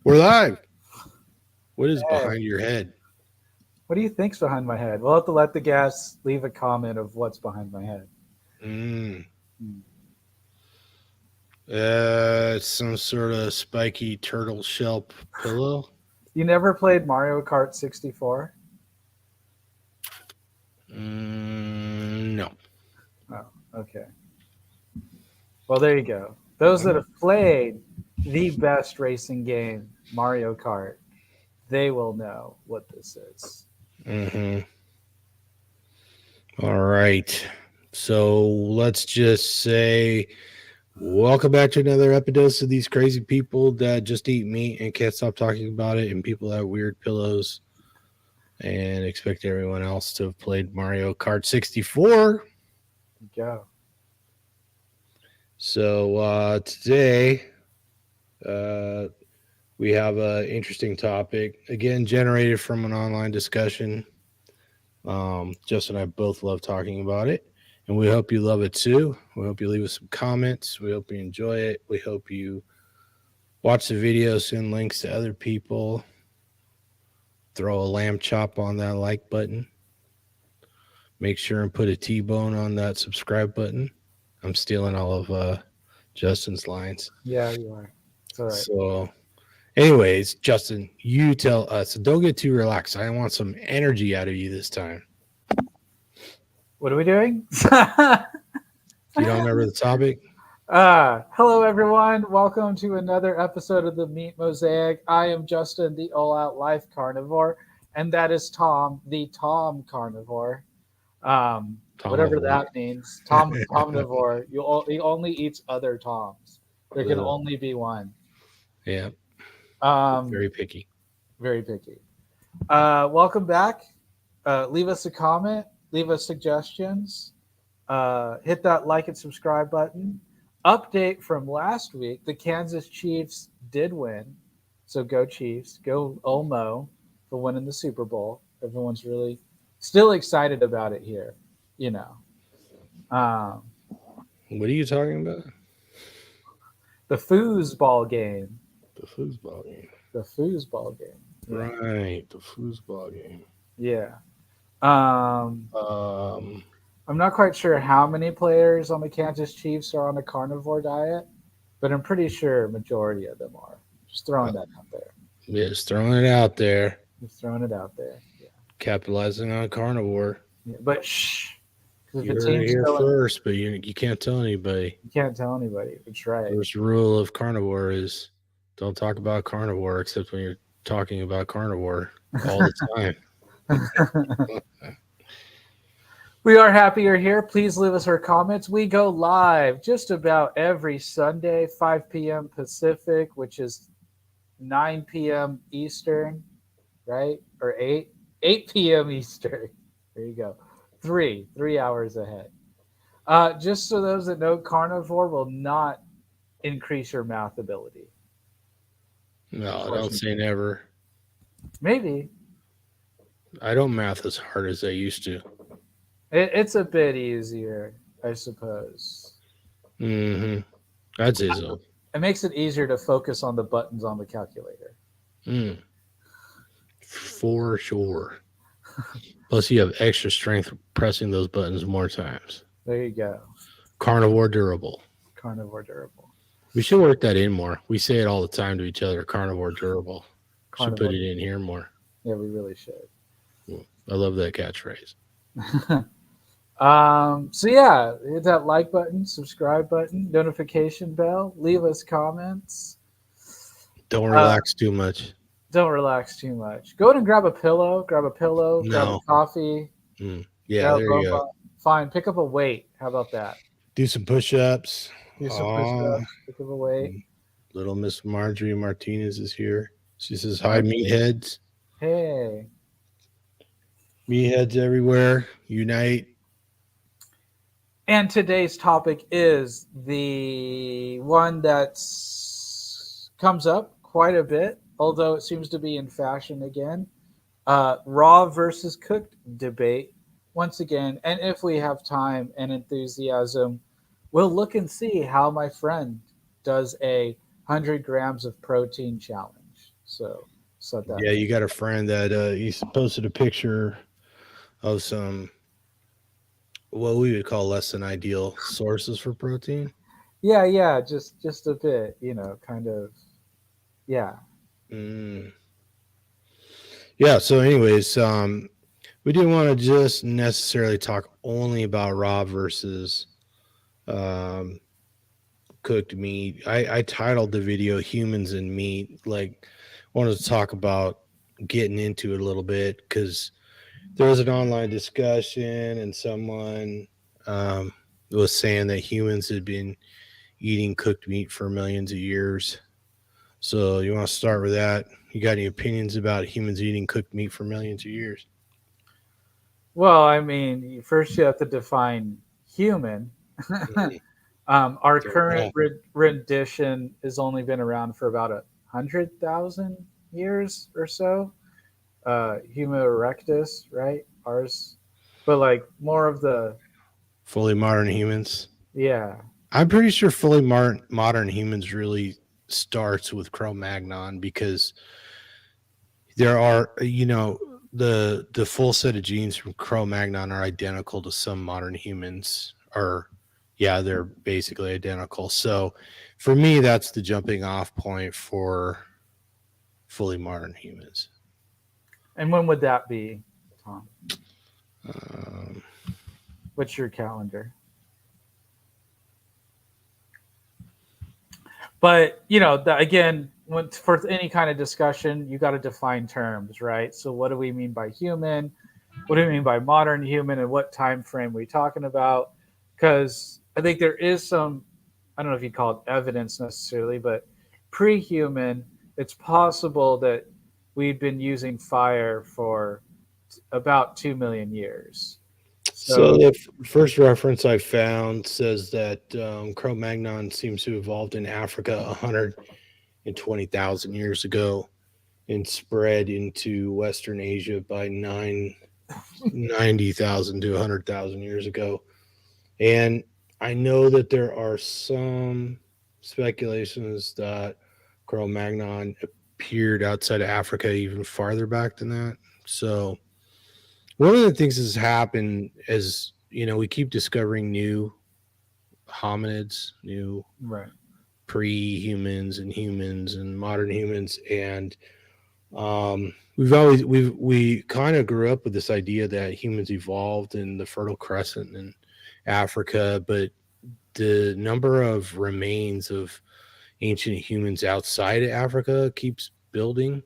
We're live. What is Hey, behind your head? what do you think's behind my head? We'll have to let the guests leave a comment of what's behind my head. Mm. Hmm. Some sort of spiky turtle shell pillow. You never played Mario Kart 64? No. Oh, okay. Well, there you go. Those that have played the best racing game, Mario Kart, they will know what this is. Mm-hmm. All right. So let's just say, welcome back to another episode of these crazy people that just eat meat and can't stop talking about it, and people that have weird pillows, and expect everyone else to have played Mario Kart 64. Go. So today, uh, we have an interesting topic, again, generated from an online discussion. Justin and I both love talking about it, and we hope you love it too. We hope you leave us some comments. We hope you enjoy it. We hope you watch the video, send links to other people, throw a lamb chop on that like button. Make sure and put a T-bone on that subscribe button. I'm stealing all of Justin's lines. Yeah, you are. It's all right. So anyways, Justin, you tell us. Don't get too relaxed. I want some energy out of you this time. What are we doing? You don't remember the topic? Hello, everyone. Welcome to another episode of the Meat Mosaic. I am Justin, the All Out Life Carnivore, and that is Tom, the Tom Carnivore. Tom of Whatever what? that means. Tomnivore. He only eats other Toms. There can Ugh. only be one. Yeah, Um, very picky. very picky. Welcome back. Leave us a comment. Leave us suggestions. Hit that like and subscribe button. Update from last week: the Kansas Chiefs did win, so go Chiefs, go Olmo for winning the Super Bowl. Everyone's really still excited about it here. You know, um, What are you talking about? the foosball game, The foosball game. the foosball game. Yeah, Right, the foosball game. yeah. Um, Um, I'm not quite sure how many players on the Kansas Chiefs are on a carnivore diet, but I'm pretty sure a majority of them are. Just throwing that out there. yeah, just throwing it out there, Just throwing it out there. Yeah. capitalizing on carnivore. Yeah. But shh, because You if a heard it team's here going, first, but you can't tell anybody. you can't tell anybody. That's right. First rule of carnivore is don't talk about carnivore except when you're talking about carnivore all the time. We are happy you're here. Please leave us our comments. We go live just about every Sunday, 5 p.m. Pacific, which is 9 p.m. Eastern, right? Or 8 p.m. Eastern. There you go. Three hours ahead. Just so those that know, carnivore will not increase your math ability. No, don't say Unfortunately, never. maybe I don't math as hard as I used to. it's a bit easier, I suppose. Mm-hmm. I'd say so. It makes it easier to focus on the buttons on the calculator. Mm, for sure. Plus, you have extra strength pressing those buttons more times. There you go. Carnivore durable. Carnivore durable. We should work that in more. We say it all the time to each other. Carnivore durable. Should put Carnivore. it in here more. Yeah, we really should. I love that catchphrase. So yeah, hit that like button, subscribe button, notification bell, leave us comments. Don't Uh, relax too much. don't relax too much. Go ahead and grab a pillow, grab a No. coffee, Yeah, grab there you go. boba. Fine, pick up a weight. How about that? Do some push ups. Do some Oh, push-ups, pick up a weight. little Miss Marjorie Martinez is here. She says, hi, Marjorie. meatheads. Hey. Meatheads everywhere. Unite. And today's topic is the one that comes up quite a bit, although it seems to be in fashion again. Raw versus cooked debate once again. And if we have time and enthusiasm, we'll look and see how my friend does a 100 grams of protein challenge. So set that. Yeah, you got a friend that he posted a picture of some what we would call less than ideal sources for protein. Yeah, just a bit, kind of. Yeah. Mm. Yeah. So, anyways, we didn't want to just necessarily talk only about raw versus um, cooked meat. I titled the video "Humans and Meat." Like, wanted to talk about getting into it a little bit because there was an online discussion and someone um, was saying that humans had been eating cooked meat for millions of years. So you want to start with that? You got any opinions about humans eating cooked meat for millions of years? Well, I mean, first you have to define human. Mhm. Our Don't current know. rendition has only been around for about 100,000 years or so. Homo erectus, right? Ours, but like more of the, Fully modern humans. yeah. I'm pretty sure fully modern humans really starts with Cro-Magnon because there are, the full set of genes from Cro-Magnon are identical to some modern humans. Or, yeah, they're basically identical. So, for me, that's the jumping off point for fully modern humans. And when would that be, Tom? Um, What's your calendar? But again, for any kind of discussion, you got to define terms, right? So, what do we mean by human? What do we mean by modern human, and what time frame are we talking about? Because I think there is some, I don't know if you'd call it evidence necessarily, but pre-human, it's possible that we've been using fire for about 2 million years. so, So, the first reference I found says that Cro Magnon seems to have evolved in Africa 120,000 years ago and spread into Western Asia by 90,000 to 100,000 years ago. And I know that there are some speculations that Cro Magnon appeared outside of Africa even farther back than that. So, one of the things that's happened is, we keep discovering new hominids, new right. pre-humans and humans and modern humans, and we kind of grew up with this idea that humans evolved in the Fertile Crescent in Africa, but the number of remains of ancient humans outside of Africa keeps building.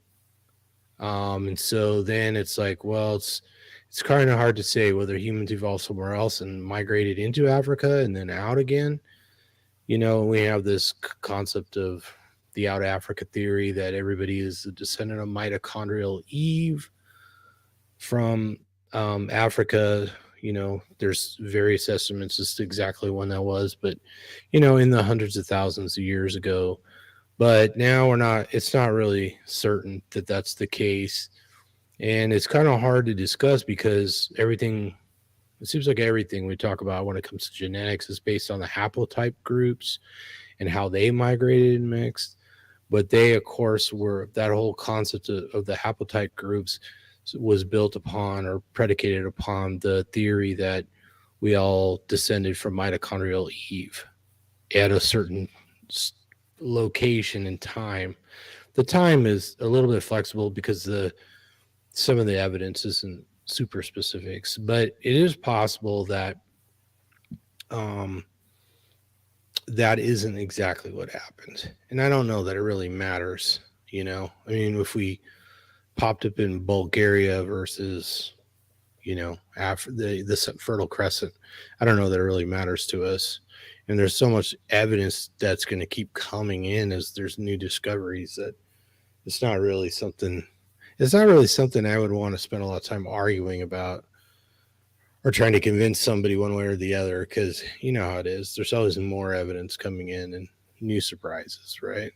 And so then it's like, well, it's kind of hard to say whether humans evolved somewhere else and migrated into Africa and then out again. We have this concept of the out Africa theory that everybody is a descendant of mitochondrial Eve from Africa. There's various estimates as to exactly when that was, but in the hundreds of thousands of years ago. But now it's not really certain that that's the case. And it's kind of hard to discuss because it seems like everything we talk about when it comes to genetics is based on the haplotype groups and how they migrated and mixed. But they, of course, were that whole concept of the haplotype groups was built upon or predicated upon the theory that we all descended from mitochondrial Eve at a certain location and time. The time is a little bit flexible because some of the evidence isn't super specifics, but it is possible that um, that isn't exactly what happened. And I don't know that it really matters. I mean, if we popped up in Bulgaria versus, after the Fertile Crescent, I don't know that it really matters to us. And there's so much evidence that's going to keep coming in as there's new discoveries that it's not really something. It's not really something I would want to spend a lot of time arguing about or trying to convince somebody one way or the other because you know how it is. There's always more evidence coming in and new surprises, right?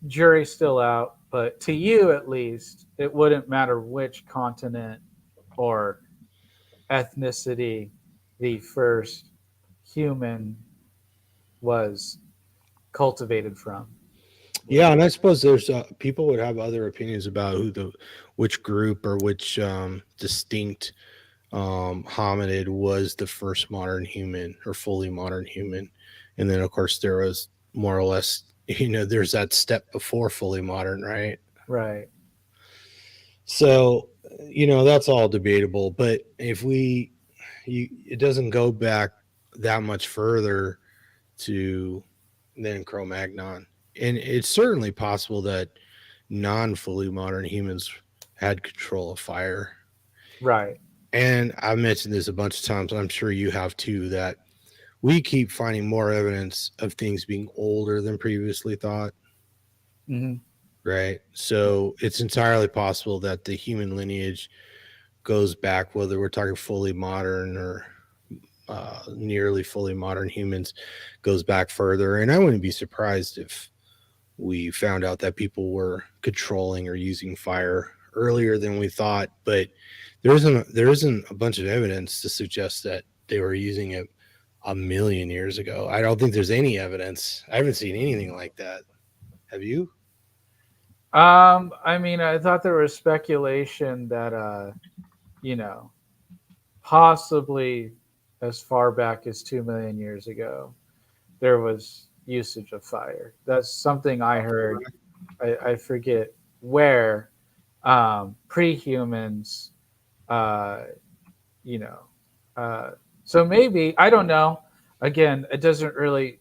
Jury's still out, but to you at least, it wouldn't matter which continent or ethnicity the first human was cultivated from. Yeah, and I suppose there's people would have other opinions about which group or which distinct hominid was the first modern human or fully modern human, and then of course there was more or less, there's that step before fully modern, right? Right. So, that's all debatable. But if it doesn't go back that much further to than Cro-Magnon, and it's certainly possible that non-fully modern humans had control of fire. Right. And I've mentioned this a bunch of times, and I'm sure you have too, that we keep finding more evidence of things being older than previously thought. Hmm. Right. So it's entirely possible that the human lineage goes back, whether we're talking fully modern or nearly fully modern humans, goes back further. And I wouldn't be surprised if we found out that people were controlling or using fire earlier than we thought. But there isn't a bunch of evidence to suggest that they were using it a million years ago. I don't think there's any evidence. I haven't seen anything like that. Have you? I mean, I thought there was speculation that, you know, possibly as far back as 2 million years ago, there was usage of fire. That's something I heard. I forget where. Pre-humans, uh, you know. So maybe I don't know. Again, it doesn't really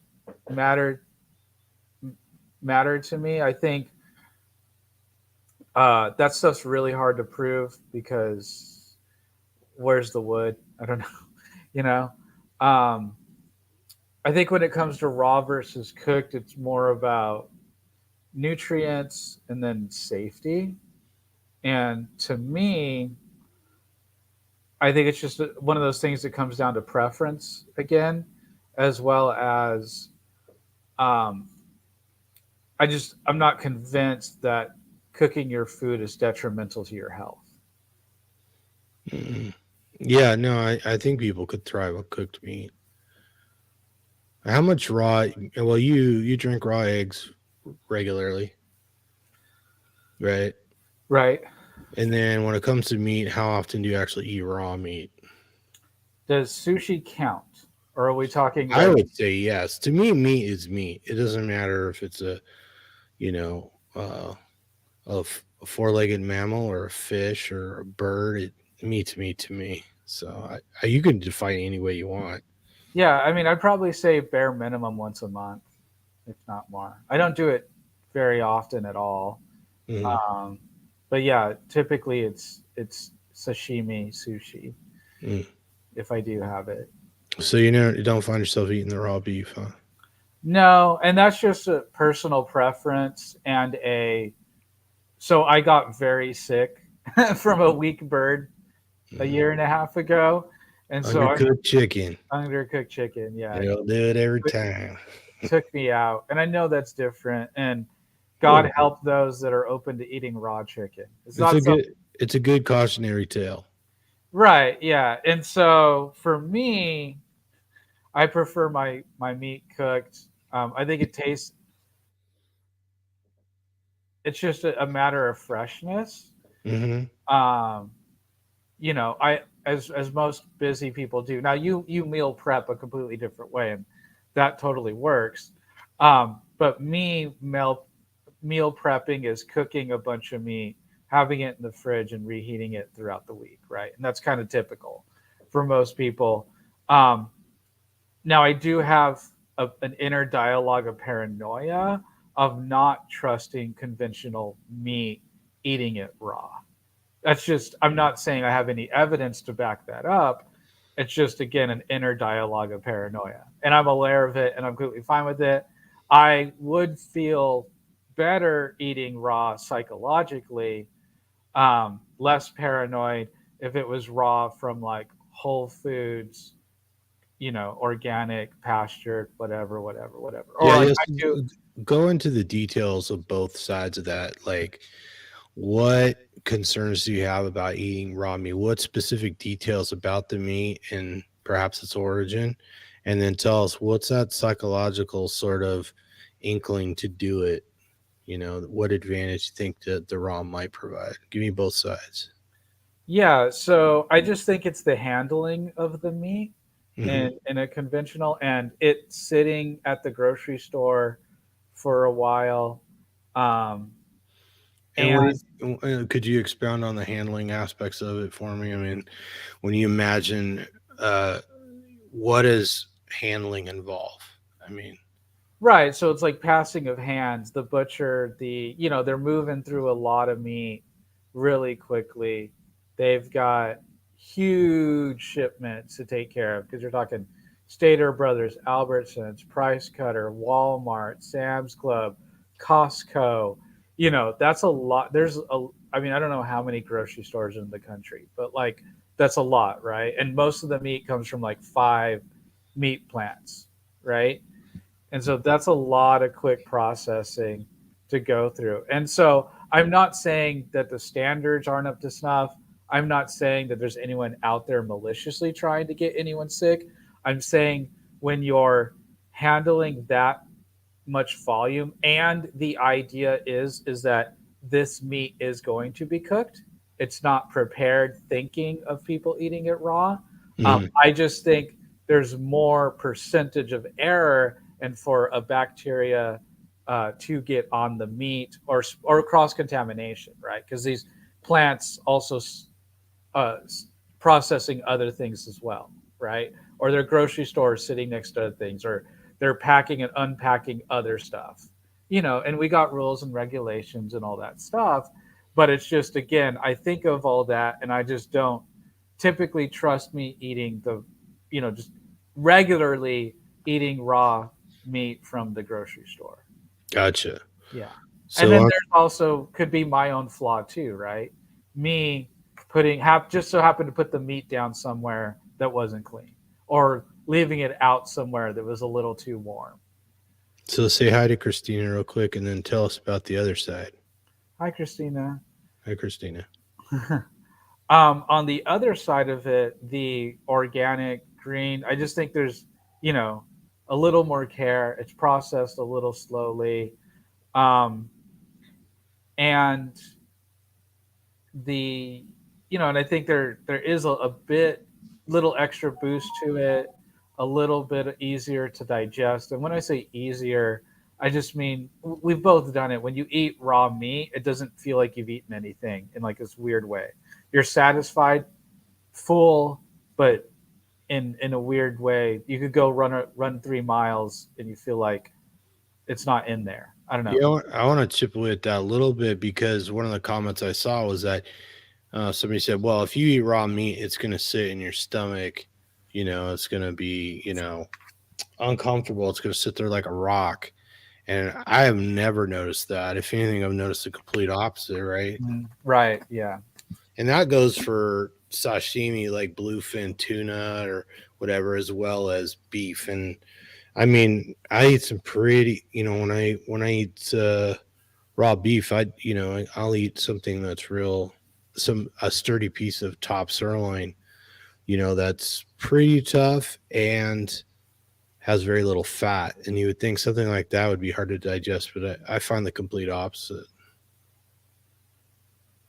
matter matter to me. I think that stuff's really hard to prove because where's the wood? I don't know. You know, um, I think when it comes to raw versus cooked, it's more about nutrients and then safety. And to me, I think it's just one of those things that comes down to preference again, as well as um, I'm not convinced that cooking your food is detrimental to your health. Mm. Yeah, no, I think people could thrive on cooked meat. How much raw? Well, you drink raw eggs regularly, right? Right? And then when it comes to meat, how often do you actually eat raw meat? Does sushi count, or are we talking I like would say yes. To me, meat is meat. It doesn't matter if it's you know, uh, a four-legged mammal or a fish or a bird. Meat's meat to me. So you can define it any way you want. yeah? I mean, I'd probably say bare minimum once a month, if not more. I don't do it very often at all. Mhm. Um, but yeah, typically it's sashimi sushi Mm. if I do have it. So you don't find yourself eating the raw beef, huh? No, and that's just a personal preference and a. So I got very sick from a weak bird a Mm. year and a half ago, and so I'm Undercooked chicken. undercooked chicken. Yeah, It'll do it every it time. took me out, and I know that's different. And God Well, help those that are open to eating raw chicken. It's it's not a something. good cautionary tale. Right, yeah. And so for me, I prefer my meat cooked. I think it tastes. It's just a matter of freshness. Hmm. Um, I as most busy people do. Now you meal prep a completely different way, and that totally works. But me meal prepping is cooking a bunch of meat, having it in the fridge, and reheating it throughout the week, right? And that's kind of typical for most people. Um, Now, I do have an inner dialogue of paranoia of not trusting conventional meat, eating it raw. That's just, I'm not saying I have any evidence to back that up. It's just, again, an inner dialogue of paranoia. And I'm aware of it and I'm completely fine with it. I would feel better eating raw psychologically, less paranoid if it was raw from like Whole Foods, organic, pastured, whatever. Or Yeah, like yes. I do. Go into the details of both sides of that. Like, what concerns do you have about eating raw meat? What specific details about the meat and perhaps its origin? And then tell us what's that psychological sort of inkling to do it. what advantage you think that the raw might provide? Give me both sides. Yeah, so I just think it's the handling of the meat Hmm. in a conventional, and it sitting at the grocery store for a while. Um, And and what is, could you expound on the handling aspects of it for me? I mean, when you imagine, uh, what does handling involve? I mean, right, so it's like passing of hands. The butcher, they're moving through a lot of meat really quickly. They've got huge shipments to take care of because you're talking Stater Brothers, Albertsons, Price Cutter, Walmart, Sam's Club, Costco. That's a lot. I mean, I don't know how many grocery stores in the country, but like that's a lot, right? And most of the meat comes from like 5 meat plants, right? And so that's a lot of quick processing to go through. And so I'm not saying that the standards aren't up to snuff. I'm not saying that there's anyone out there maliciously trying to get anyone sick. I'm saying when you're handling that much volume and the idea is that this meat is going to be cooked, it's not prepared thinking of people eating it raw. mhm. I just think there's more percentage of error and for a bacteria to get on the meat or cross contamination, right? Because these plants also uh, processing other things as well, right? Or their grocery stores sitting next to other things, or they're packing and unpacking other stuff, and we got rules and regulations and all that stuff. But it's just, again, I think of all that and I just don't typically trust me eating just regularly eating raw meat from the grocery store. Gotcha. Yeah. And So then I'm there's also could be my own flaw too, right? Me just so happened to put the meat down somewhere that wasn't clean, or leaving it out somewhere that was a little too warm. so say hi to Christina real quick, and then tell us about the other side. Hi, Christina. Hi, Christina. On the other side of it, the organic green, I just think there's, you know, a little more care. It's processed a little slowly. Um, and the and I think there is a bit little extra boost to it, a little bit easier to digest. And when I say easier, I just mean we've both done it. When you eat raw meat, it doesn't feel like you've eaten anything in like this weird way. You're satisfied, full, but in a weird way. You could go run 3 miles and you feel like it's not in there. I don't know. Yeah, I want to chip away at that a little bit because one of the comments I saw was that somebody said, "Well, if you eat raw meat, it's going to sit in your stomach. It's going to be, uncomfortable. It's going to sit there like a rock." And I have never noticed that. If anything, I've noticed the complete opposite, right? Right? Yeah. And that goes for sashimi, like bluefin tuna or whatever, as well as beef. And I mean, I eat some pretty, when I eat raw beef, I'll eat something that's real, a sturdy piece of top sirloin, that's pretty tough and has very little fat. And you would think something like that would be hard to digest, but I find the complete opposite.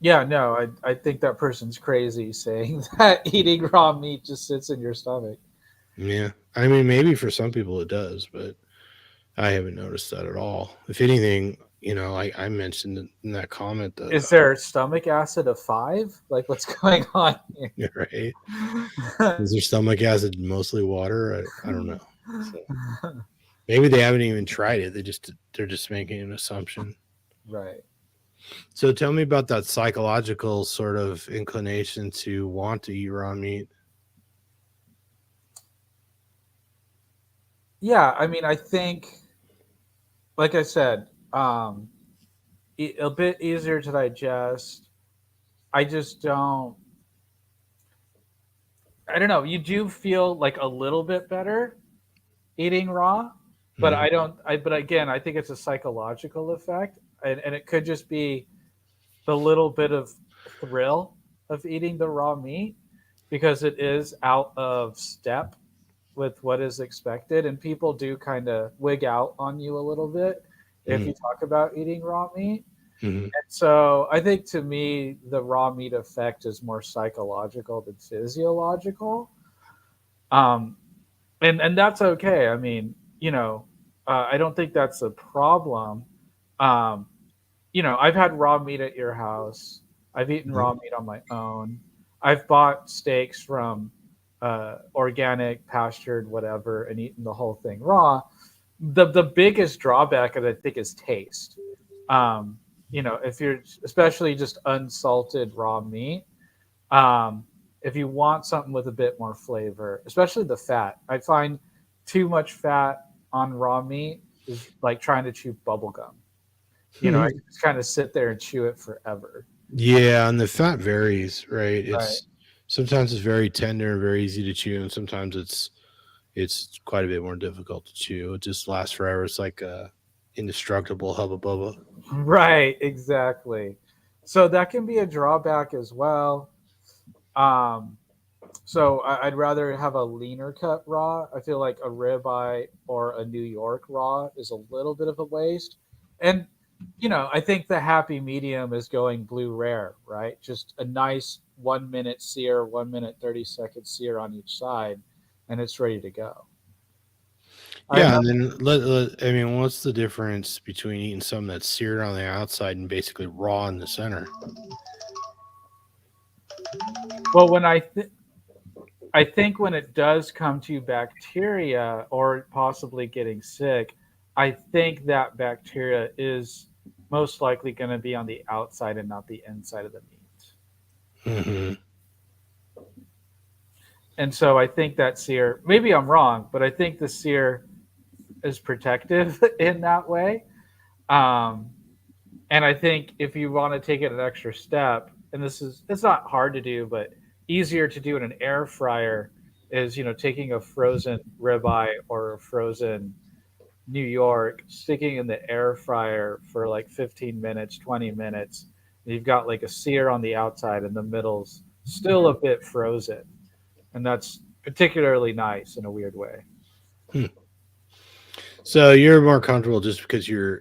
Yeah, no, I think that person's crazy saying that eating raw meat just sits in your stomach. Yeah. I mean, maybe for some people it does, but I haven't noticed that at all. If anything, I mentioned in that comment that, Is there stomach acid of 5? Like, what's going on right? here? Is their stomach acid mostly water? I don't know. So maybe they haven't even tried it. They're just making an assumption. Right. So tell me about that psychological sort of inclination to want to eat raw meat. Yeah, I mean, I think, like I said, a bit easier to digest. I just don't. I don't know. You do feel like a little bit better eating raw, but Mhm. I don't. But again, I think it's a psychological effect, and it could just be the little bit of thrill of eating the raw meat because it is out of step with what is expected, and people do kind of wig out on you a little bit if you talk about eating raw meat. Mhm. And so I think to me, the raw meat effect is more psychological than physiological. Um, and that's okay. I mean, I don't think that's a problem. Um, I've had raw meat at your house. I've eaten Mhm. raw meat on my own. I've bought steaks from organic, pastured, whatever, and eaten the whole thing raw. The biggest drawback, I think, is taste. Um, if you're especially just unsalted raw meat, um, if you want something with a bit more flavor, especially the fat, I find too much fat on raw meat is like trying to chew bubble gum. I can just kind of sit there and chew it forever. Yeah, and the fat varies, right? Right. It's sometimes it's very tender and very easy to chew, and sometimes it's quite a bit more difficult to chew. It just lasts forever. It's like a indestructible hubba bubba. Right, exactly. So that can be a drawback as well. Um, so I'd rather have a leaner cut raw. I feel like a ribeye or a New York raw is a little bit of a waste. And I think the happy medium is going blue rare, right? Just a nice 1 minute sear, 1 minute 30-second sear on each side, and it's ready to go. I Yeah, know. and then I mean, what's the difference between eating something that's seared on the outside and basically raw in the center? Well, I think when it does come to bacteria or possibly getting sick, I think that bacteria is most likely going to be on the outside and not the inside of the meat. Hmm. And so I think that sear, maybe I'm wrong, but I think the sear is protective in that way. Um, and I think if you want to take it an extra step, and it's not hard to do, but easier to do in an air fryer is, taking a frozen ribeye or a frozen New York, sticking in the air fryer for like 15 minutes, 20 minutes. And you've got like a sear on the outside and the middle's still a bit frozen. And that's particularly nice in a weird way. So you're more comfortable just because you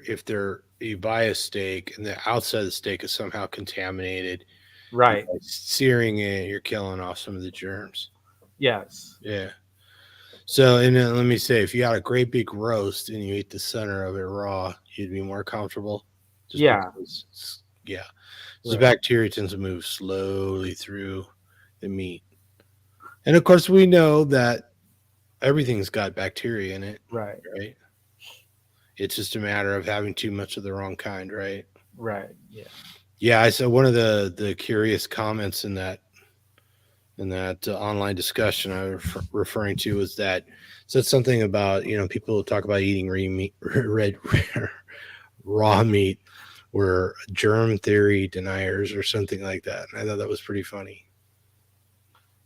buy a steak and the outside of the steak is somehow contaminated. And Right. by searing it, you're killing off some of the germs. Yes. Yeah. So, and then let me say, if you had a great big roast and you ate the center of it raw, you'd be more comfortable. Just Yeah. because, yeah, the Right. bacteria tends to move slowly through the meat, and of course, we know that everything's got bacteria in it, Right. right? It's just a matter of having too much of the wrong kind, right? Right. Yeah. Yeah, I saw one of the curious comments in that online discussion I was referring to was that said something about people talk about eating red raw meat were germ theory deniers or something like that. And I thought that was pretty funny.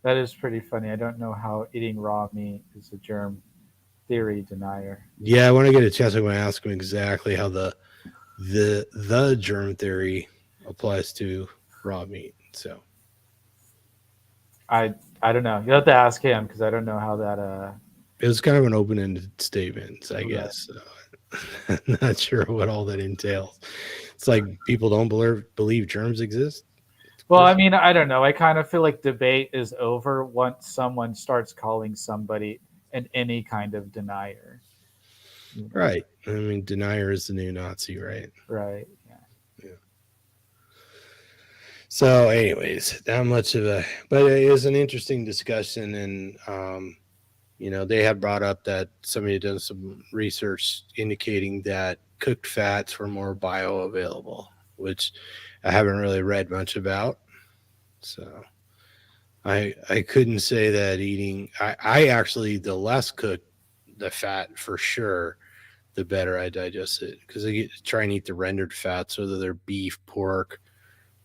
That is pretty funny. I don't know how eating raw meat is a germ theory denier. Yeah, when I get a chance, I'm going to ask him exactly how the germ theory applies to raw meat. So I don't know. You have to ask him because I don't know how that it was kind of an open-ended statement, I right. guess. So, I'm not sure what all that entails. It's like people don't believe germs exist. Of Well, I course. mean, I don't know. I kind of feel like debate is over once someone starts calling somebody any kind of denier. Right. I mean, denier is the new Nazi, right? Right. Yeah. Yeah. So, anyways, not much of a, but it is an interesting discussion, and they had brought up that somebody had done some research indicating that cooked fats were more bioavailable, which I haven't really read much about. So, I couldn't say that eating. I actually the less cooked the fat for sure, the better I digest it because I try and eat the rendered fats, whether they're beef, pork,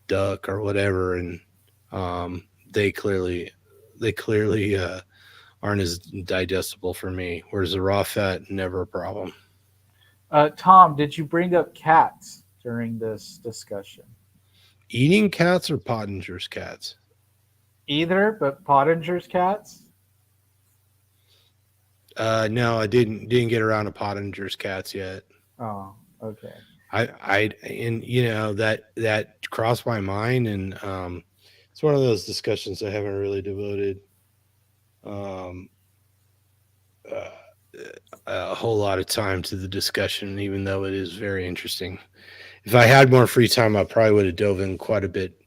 duck, or whatever, and they clearly aren't as digestible for me. Whereas the raw fat, never a problem. Tom, did you bring up cats during this discussion? Eating cats or Pottinger's cats? Either, but Pottinger's cats? No, I didn't get around to Pottinger's cats yet. Oh. Okay. And that crossed my mind, and it's one of those discussions I haven't really devoted um, uh, a whole lot of time to the discussion, even though it is very interesting. If I had more free time, I probably would have dove in quite a bit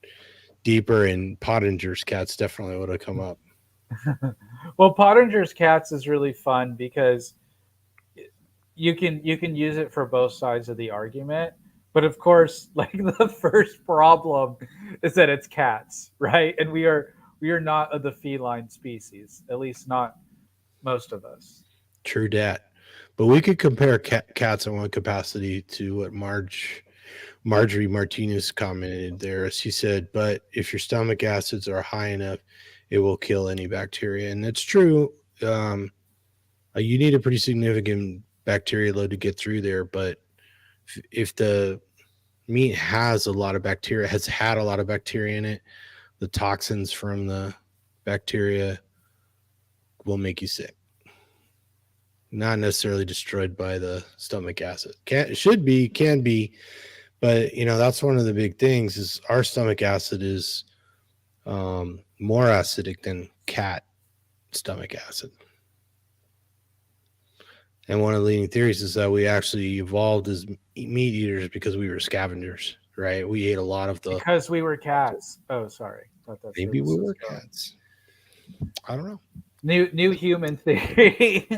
deeper, and Pottinger's cats definitely would have come up. Well, Pottinger's cats is really fun because you can use it for both sides of the argument. But of course, like the first problem is that it's cats, right? And we are not of the feline species, at least not most of us. True dat. But we could compare cats in one capacity to what Marjorie Martinez commented there. She said, "But if your stomach acids are high enough, it will kill any bacteria," and that's true. Um, you need a pretty significant bacteria load to get through there, but if the meat has a lot of bacteria, has had a lot of bacteria in it, the toxins from the bacteria will make you sick. Not necessarily destroyed by the stomach acid. Can be, but that's one of the big things is our stomach acid is more acidic than cat stomach acid. And one of the leading theories is that we actually evolved as meat eaters because we were scavengers, right? We ate a lot of the. Because we were cats. Oh, sorry. Thought that's where Maybe this we was were going. cats. I don't know. New human theory.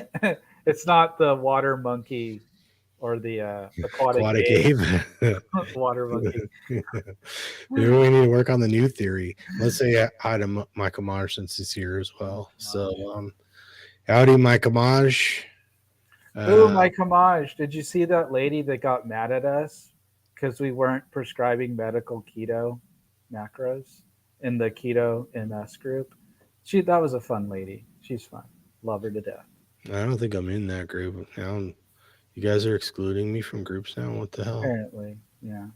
It's not the water monkey or the aquatic Aquatic ape. Abe. Water monkey. Maybe we need to work on the new theory. Let's say hi to Michael Maj since he's here as well. So, howdy, Michael Maj. Oh, my Kamaj, did you see that lady that got mad at us because we weren't prescribing medical keto macros in the keto MS group? That was a fun lady. She's fun. Love her to death. I don't think I'm in that group now. You guys are excluding me from groups now. What the hell? Apparently, yeah.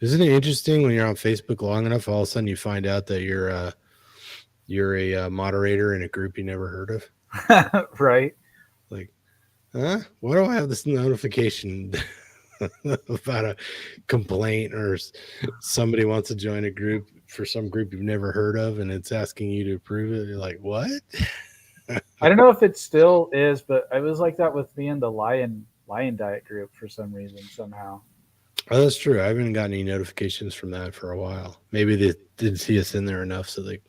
Isn't it interesting when you're on Facebook long enough, all of a sudden you find out that you're a moderator in a group you never heard of? Right. Like, huh? Why do I have this notification about a complaint or somebody wants to join a group for some group you've never heard of, and it's asking you to approve it? You're like, what? I don't know if it still is, but I was like that with me in the lion diet group for some reason somehow. Oh, that's true. I haven't gotten any notifications from that for a while. Maybe they didn't see us in there enough, so they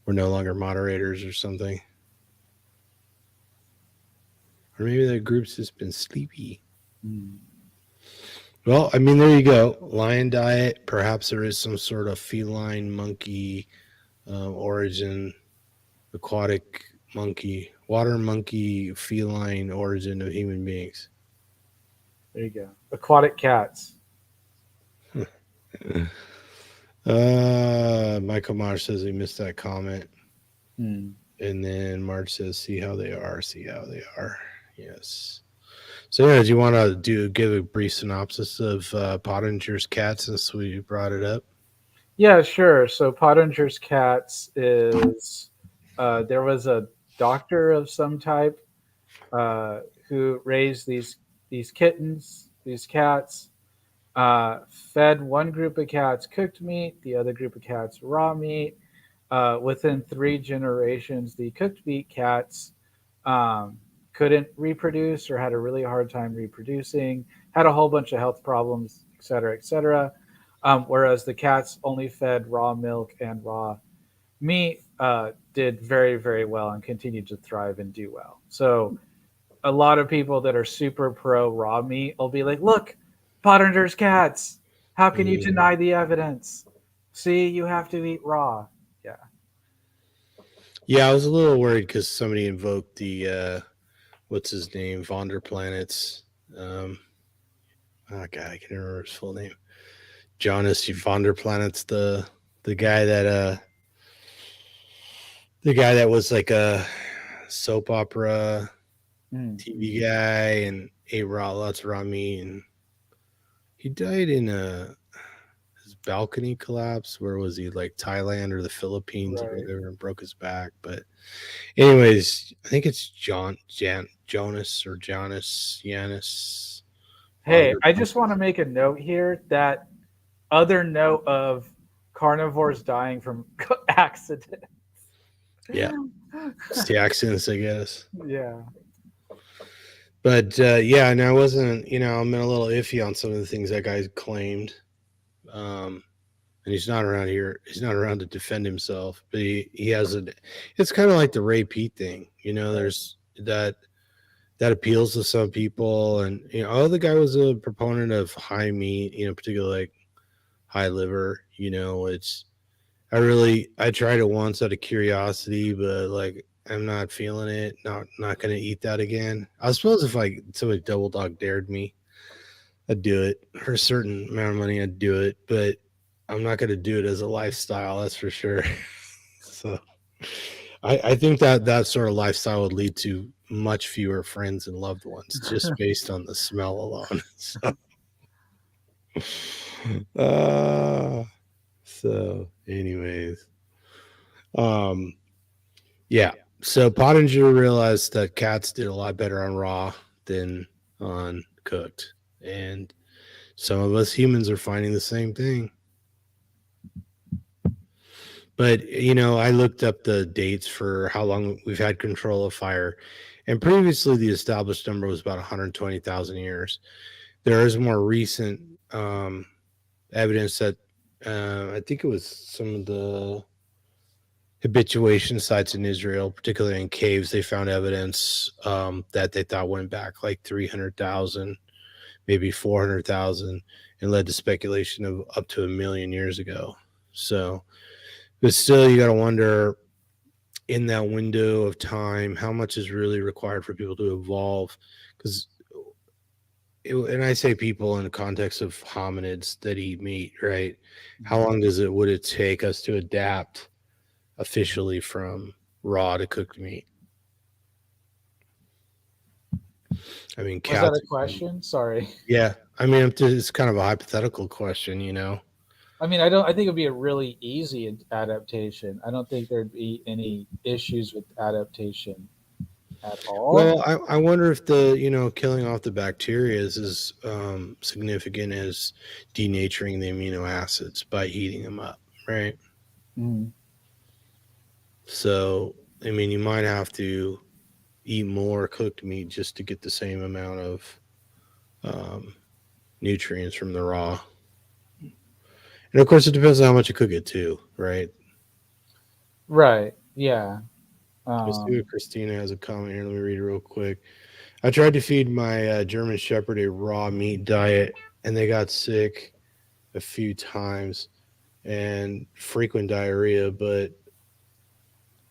were no longer moderators or something. Or maybe the group's just been sleepy. Well, I mean, there you go. Lion diet. Perhaps there is some sort of feline monkey origin, aquatic monkey, water monkey, feline origin of human beings. There you go. Aquatic cats. Michael Marsh says he missed that comment. Hmm. And then March says, see how they are. Yes. So, yeah, do you want to give a brief synopsis of Pottinger's cats since we brought it up? Yeah, sure. So Pottinger's cats is there was a doctor of some type who raised these kittens, these cats, fed one group of cats cooked meat, the other group of cats raw meat. Within 3 generations, the cooked meat cats couldn't reproduce or had a really hard time reproducing, had a whole bunch of health problems, et cetera, et cetera. Whereas the cats only fed raw milk and raw meat did very, very well and continued to thrive and do well. So a lot of people that are super pro raw meat will be like, look, Pottinger's cats. How can you deny the evidence? See, you have to eat raw. Yeah. Yeah, I was a little worried because somebody invoked the what's his name, Vonderplanets. Oh God, I can't remember his full name. Jonas Vonderplanets, the guy that was like a soap opera TV guy and ate lots of raw meat, and he died in his balcony collapse. Where was he? Like Thailand or the Philippines or whatever, and broke his back. But anyways, I think it's Jonas or Janis. Hey, I just want to make a note here that other note of carnivores dying from accident. Yeah, it's the accidents, I guess. Yeah. But yeah, and I wasn't, I'm a little iffy on some of the things that guy claimed. And he's not around here. He's not around to defend himself, but he has a. It's kind of like the Ray Pete thing, There's that appeals to some people, and the guy was a proponent of high meat, particularly like high liver. I tried it once out of curiosity, but like I'm not feeling it. Not gonna eat that again. I suppose if like somebody double dog dared me, I'd do it. For a certain amount of money, I'd do it, but I'm not gonna do it as a lifestyle, that's for sure. So I think that sort of lifestyle would lead to much fewer friends and loved ones just based on the smell alone. So anyways, yeah. So Pottinger realized that cats did a lot better on raw than on cooked, and some of us humans are finding the same thing. But I looked up the dates for how long we've had control of fire, and previously the established number was about 120,000 years. There is more recent evidence that I think it was some of the habituation sites in Israel, particularly in caves, they found evidence that they thought went back like 300,000, maybe 400,000, and led to speculation of up to 1,000,000 years ago. So, but still, you got to wonder in that window of time, how much is really required for people to evolve? Because, and I say people in the context of hominids that eat meat, right? How long would it take us to adapt officially from raw to cooked meat? I mean, Was that a question? Sorry. Yeah, I mean, it's kind of a hypothetical question, I mean, I think it'd be a really easy adaptation. I don't think there'd be any issues with adaptation at all. Well, I wonder if the killing off the bacteria is as significant as denaturing the amino acids by heating them up, right? Mm. So, I mean, you might have to eat more cooked meat just to get the same amount of nutrients from the raw. And of course, it depends on how much you cook it too, right? Right. Yeah. Let's see if Christina has a comment here. Let me read it real quick. I tried to feed my German Shepherd a raw meat diet, and they got sick a few times and frequent diarrhea. But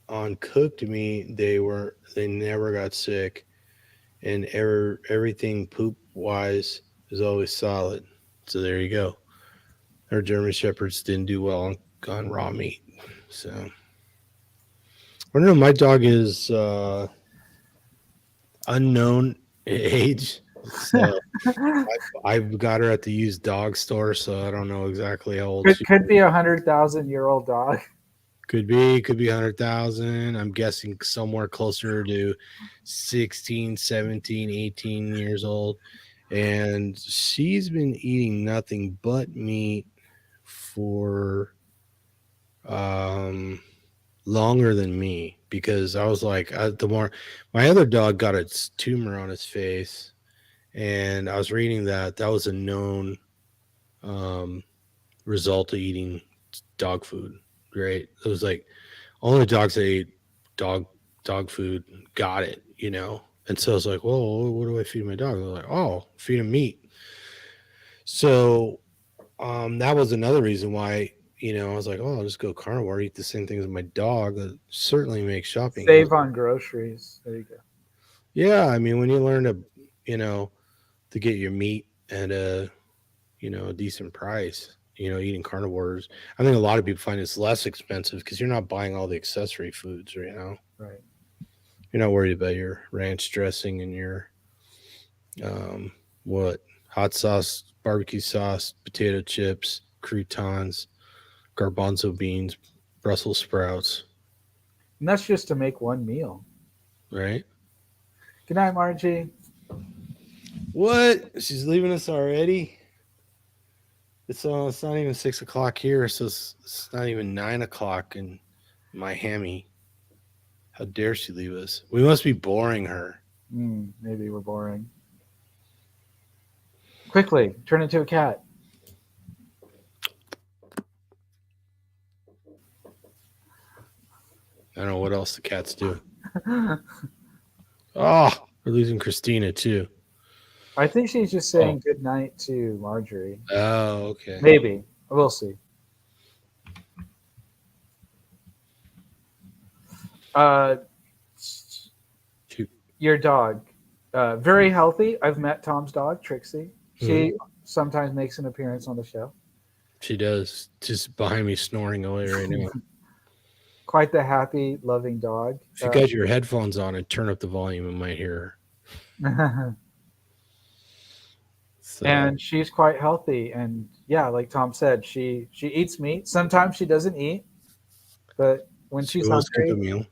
on cooked meat, they never got sick, and everything poop wise is always solid. So there you go. Our German Shepherds didn't do well on raw meat. So I don't know. My dog is unknown age. So I've got her at the used dog store, so I don't know exactly how old It she could be 100,000-year-old dog. could be 100,000. I'm guessing somewhere closer to 16, 17, 18 years old. And she's been eating nothing but meat for longer than me, because I was like, my other dog got its tumor on its face, and I was reading that was a known result of eating dog food. Right? It was like only dogs that ate dog food got it, And so I was like, well, what do I feed my dog? They're like, oh, feed him meat. So that was another reason why, I was like, oh, I'll just go carnivore, eat the same thing as my dog. That certainly makes shopping Save on groceries. There you go. Yeah, I mean, when you learn to, to get your meat at a decent price, eating carnivores, I think a lot of people find it's less expensive because you're not buying all the accessory foods, Right. You're not worried about your ranch dressing and your hot sauce, barbecue sauce, potato chips, croutons, garbanzo beans, Brussels sprouts, And that's just to make one meal. right? Good night, Margie. What? She's leaving us already? It's not even 6 o'clock here, so it's not even 9 o'clock in Miami. How dare she leave us? We must be boring her. Maybe we're boring. Quickly, turn into a cat. I don't know what else the cats do. Oh, we're losing Christina too. I think she's just saying good night to Marjorie. Oh, okay. Maybe. We'll see. Your dog, very healthy. I've met Tom's dog, Trixie. She sometimes makes an appearance on the show. She does. Just behind me snoring away right now. Quite the happy, loving dog. If you got your headphones on and turn up the volume, I might hear her. So. And she's quite healthy. And yeah, like Tom said, she eats meat. Sometimes she doesn't eat, but when she's hungry,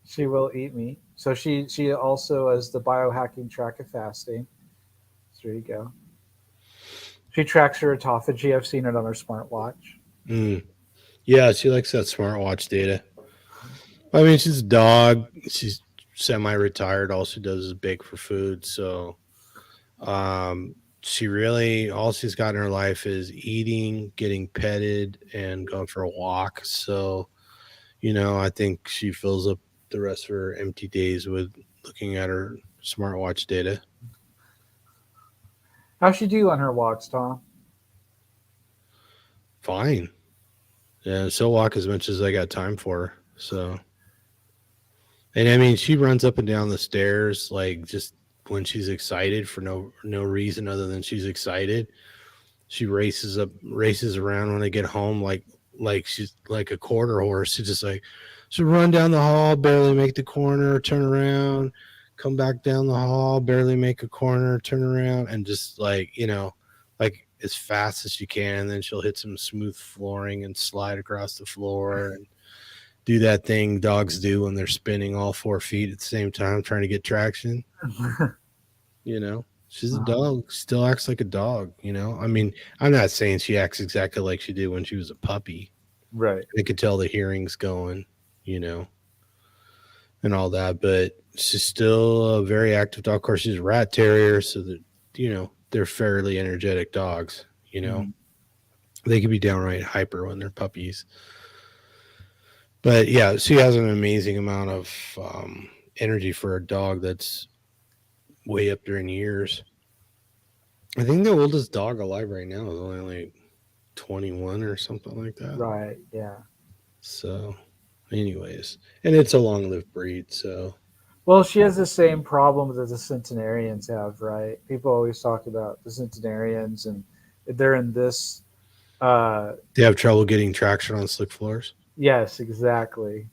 she will eat meat. So she also has the biohacking track of fasting. So there you go. She tracks her autophagy. I've seen it on her smartwatch. Yeah, she likes that smartwatch data. I mean, she's a dog. She's semi-retired. All she does is bake for food. So, she really, all she's got in her life is eating, getting petted, and going for a walk. So, I think she fills up the rest of her empty days with looking at her smartwatch data. How's she do on her walks, Tom? Fine. Yeah, she'll walk as much as I got time for her. So, and I mean, she runs up and down the stairs like just when she's excited for no reason other than she's excited. She races around when I get home like she's like a quarter horse. She's just like she'll run down the hall, barely make the corner, turn around, come back down the hall, barely make a corner, turn around, and just like like as fast as she can. And then she'll hit some smooth flooring and slide across the floor and do that thing dogs do when they're spinning all 4 feet at the same time trying to get traction. She's a dog, still acts like a dog. I mean, I'm not saying she acts exactly like she did when she was a puppy. Right. I could tell the hearing's going, and all that, but she's still a very active dog. Of course, she's a rat terrier, so that they're fairly energetic dogs. They can be downright hyper when they're puppies. But yeah, she has an amazing amount of energy for a dog that's way up there in years. I think the oldest dog alive right now is only like 21 or something like that. Right, yeah. So, anyways, and it's a long-lived breed, so. Well, she has the same problem that the centenarians have, right? People always talk about the centenarians, and they're in this. They have trouble getting traction on slick floors? Yes, exactly.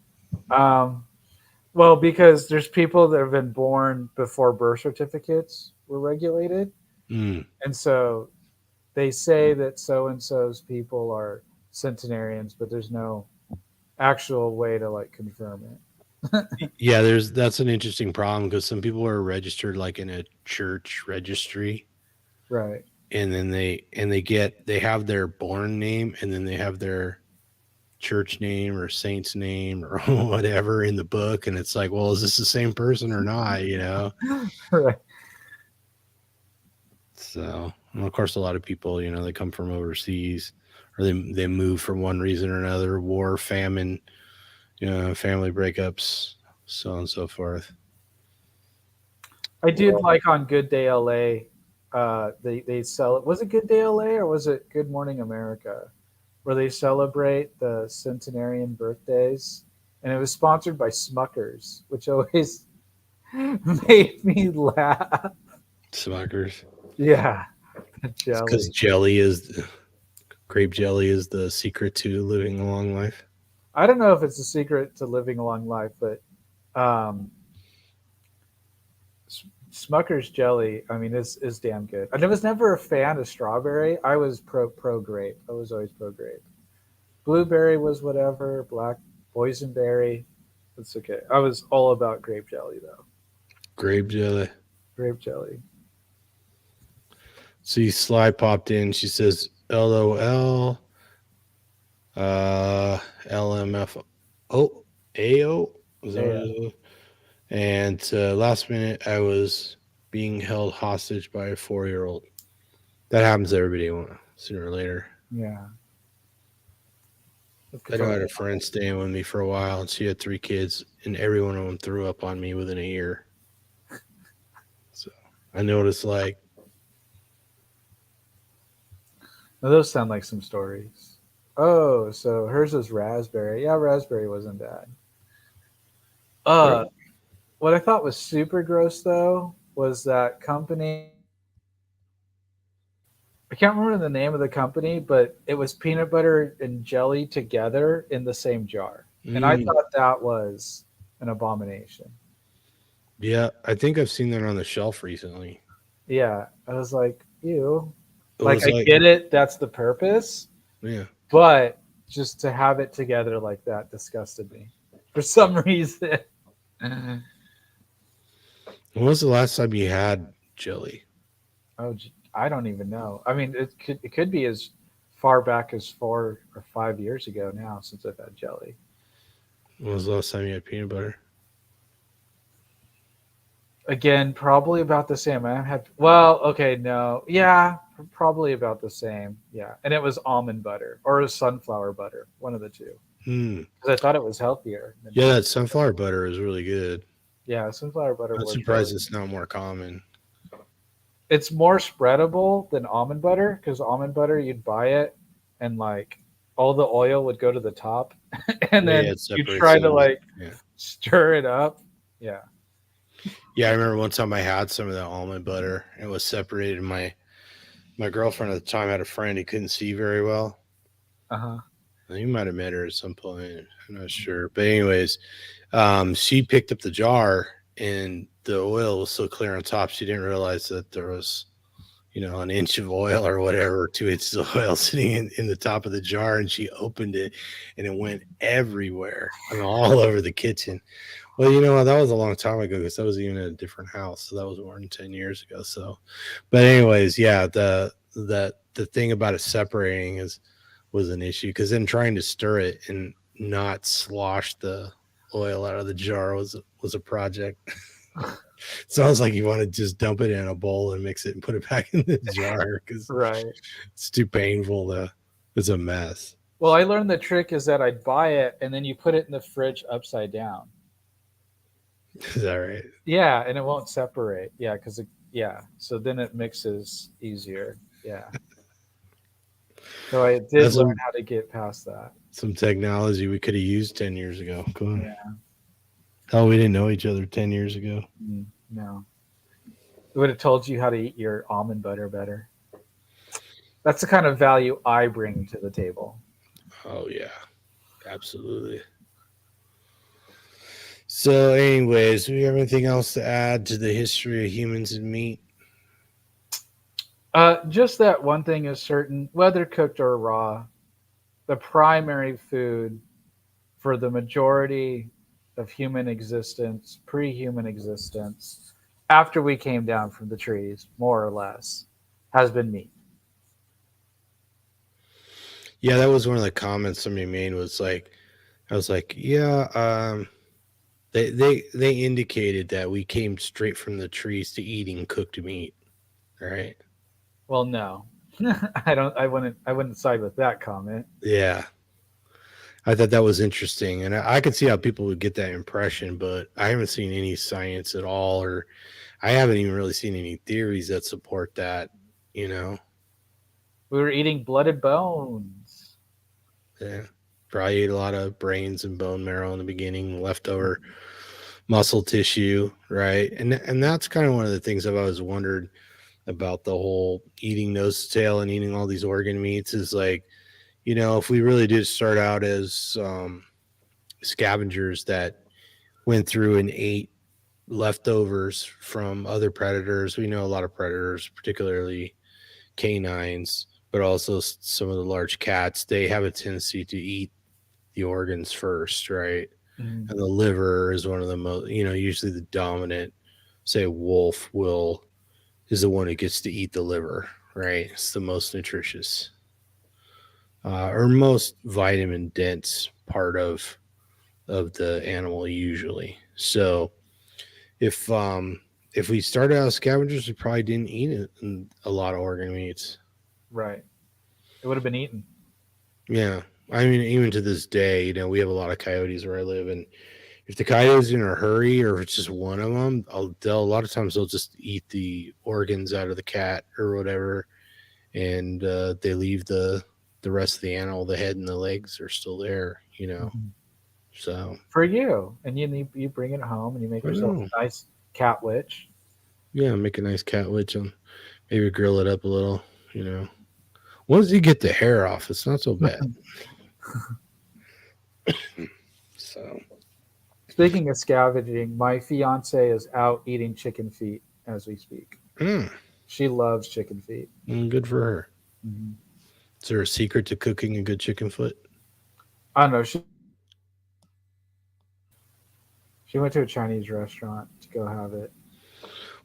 Well, because there's people that have been born before birth certificates were regulated. And so they say that so-and-so's people are centenarians, but there's no actual way to like confirm it. Yeah, that's an interesting problem because some people are registered like in a church registry. Right. And then they have their born name and then they have their church name or saint's name or whatever in the book, and it's like, well, is this the same person or not? Right. So, and of course, a lot of people, they come from overseas or they move for one reason or another, war, famine, family breakups, so on and so forth. I did like on Good Day LA, they sell it. Was it Good Day LA or was it Good Morning America, where they celebrate the centenarian birthdays, and it was sponsored by Smuckers, which always made me laugh. Smuckers. Yeah, because grape jelly is the secret to living a long life. I don't know if it's a secret to living a long life, but Smucker's jelly, I mean, is damn good. I was never a fan of strawberry. I was pro grape. I was always pro grape. Blueberry was whatever. Black boysenberry, it's okay. I was all about grape jelly though. Grape jelly. Grape jelly. See, Sly popped in. She says, LOL, LMFO, AO. Is that what it is? And last minute, I was being held hostage by a 4-year-old. That happens to everybody sooner or later. Yeah. I know I had a friend staying with me for a while, and she had 3 kids, and every one of them threw up on me within a year. So I know what it's like. Now, those sound like some stories. Oh, so hers is raspberry. Yeah, raspberry wasn't bad. What I thought was super gross though was that company. I can't remember the name of the company, but it was peanut butter and jelly together in the same jar. And I thought that was an abomination. Yeah, I think I've seen that on the shelf recently. Yeah. I was like, ew. It Like, was I get it. That's the purpose. Yeah. But just to have it together like that disgusted me for some reason. When was the last time you had jelly? Oh, I don't even know. I mean, it could be as far back as 4 or 5 years ago now since I've had jelly. When was the last time you had peanut butter? Again, probably about the same. I had okay, no, yeah, probably about the same. Yeah, and it was almond butter or it was sunflower butter, one of the two. Because I thought it was healthier. Yeah, that sunflower butter is really good. Yeah, sunflower butter. I'm surprised it's not more common. It's more spreadable than almond butter because almond butter you'd buy it and like all the oil would go to the top, and then you try to stir it up. Yeah. Yeah, I remember one time I had some of that almond butter. It was separated. My girlfriend at the time had a friend who couldn't see very well. You might have met her at some point. I'm not sure. But anyways, she picked up the jar and the oil was so clear on top, she didn't realize that there was, an inch of oil or whatever, 2 inches of oil sitting in the top of the jar. And she opened it and it went everywhere, all over the kitchen. Well, that was a long time ago because I was even in a different house. So that was more than 10 years ago. So, but anyways, yeah, the thing about it separating was an issue because then trying to stir it and not slosh the oil out of the jar was a project. Sounds like you want to just dump it in a bowl and mix it and put it back in the jar because it's too painful. It's a mess. Well, I learned the trick is that I'd buy it and then you put it in the fridge upside down. Is that right? Yeah, and it won't separate. Yeah, so then it mixes easier. Yeah. So I did learn how to get past that. Some technology we could have used 10 years ago. Cool. Yeah. Oh, we didn't know each other 10 years ago. No. We would have told you how to eat your almond butter better. That's the kind of value I bring to the table. Oh, yeah. Absolutely. So, anyways, do we have anything else to add to the history of humans and meat? Just that one thing is certain, whether cooked or raw, the primary food for the majority of human existence, pre-human existence, after we came down from the trees, more or less, has been meat. Yeah, that was one of the comments somebody made was like, I was like, yeah, they indicated that we came straight from the trees to eating cooked meat, right? Well, no. I wouldn't side with that comment. Yeah. I thought that was interesting. And I could see how people would get that impression, but I haven't seen any science at all, or I haven't even really seen any theories that support that, We were eating blooded bones. Yeah. Probably ate a lot of brains and bone marrow in the beginning, leftover muscle tissue, right? And that's kind of one of the things I've always wondered about the whole eating nose to tail and eating all these organ meats is like, if we really did start out as scavengers that went through and ate leftovers from other predators. We know a lot of predators, particularly canines, but also some of the large cats, they have a tendency to eat the organs first, right? And the liver is one of the most, usually the dominant, say, wolf is the one who gets to eat the liver, right? It's the most nutritious or most vitamin dense part of the animal usually. So if we started out as scavengers, we probably didn't eat it in a lot of organ meats. Right. It would have been eaten. Yeah. I mean, even to this day, we have a lot of coyotes where I live, and if the coyote's in a hurry or if it's just one of them, a lot of times they'll just eat the organs out of the cat or whatever, and they leave the rest of the animal, the head and the legs are still there. Mhm. So For you, and you bring it home and you make I yourself know. a nice catwich. Yeah, make a nice cat witch and maybe grill it up a little. Once you get the hair off, it's not so bad. So Speaking of scavenging, my fiance is out eating chicken feet as we speak. mm, She loves chicken feet. good for her. Mhm. Is there a secret to cooking a good chicken foot? I don't know. She went to a Chinese restaurant to go have it.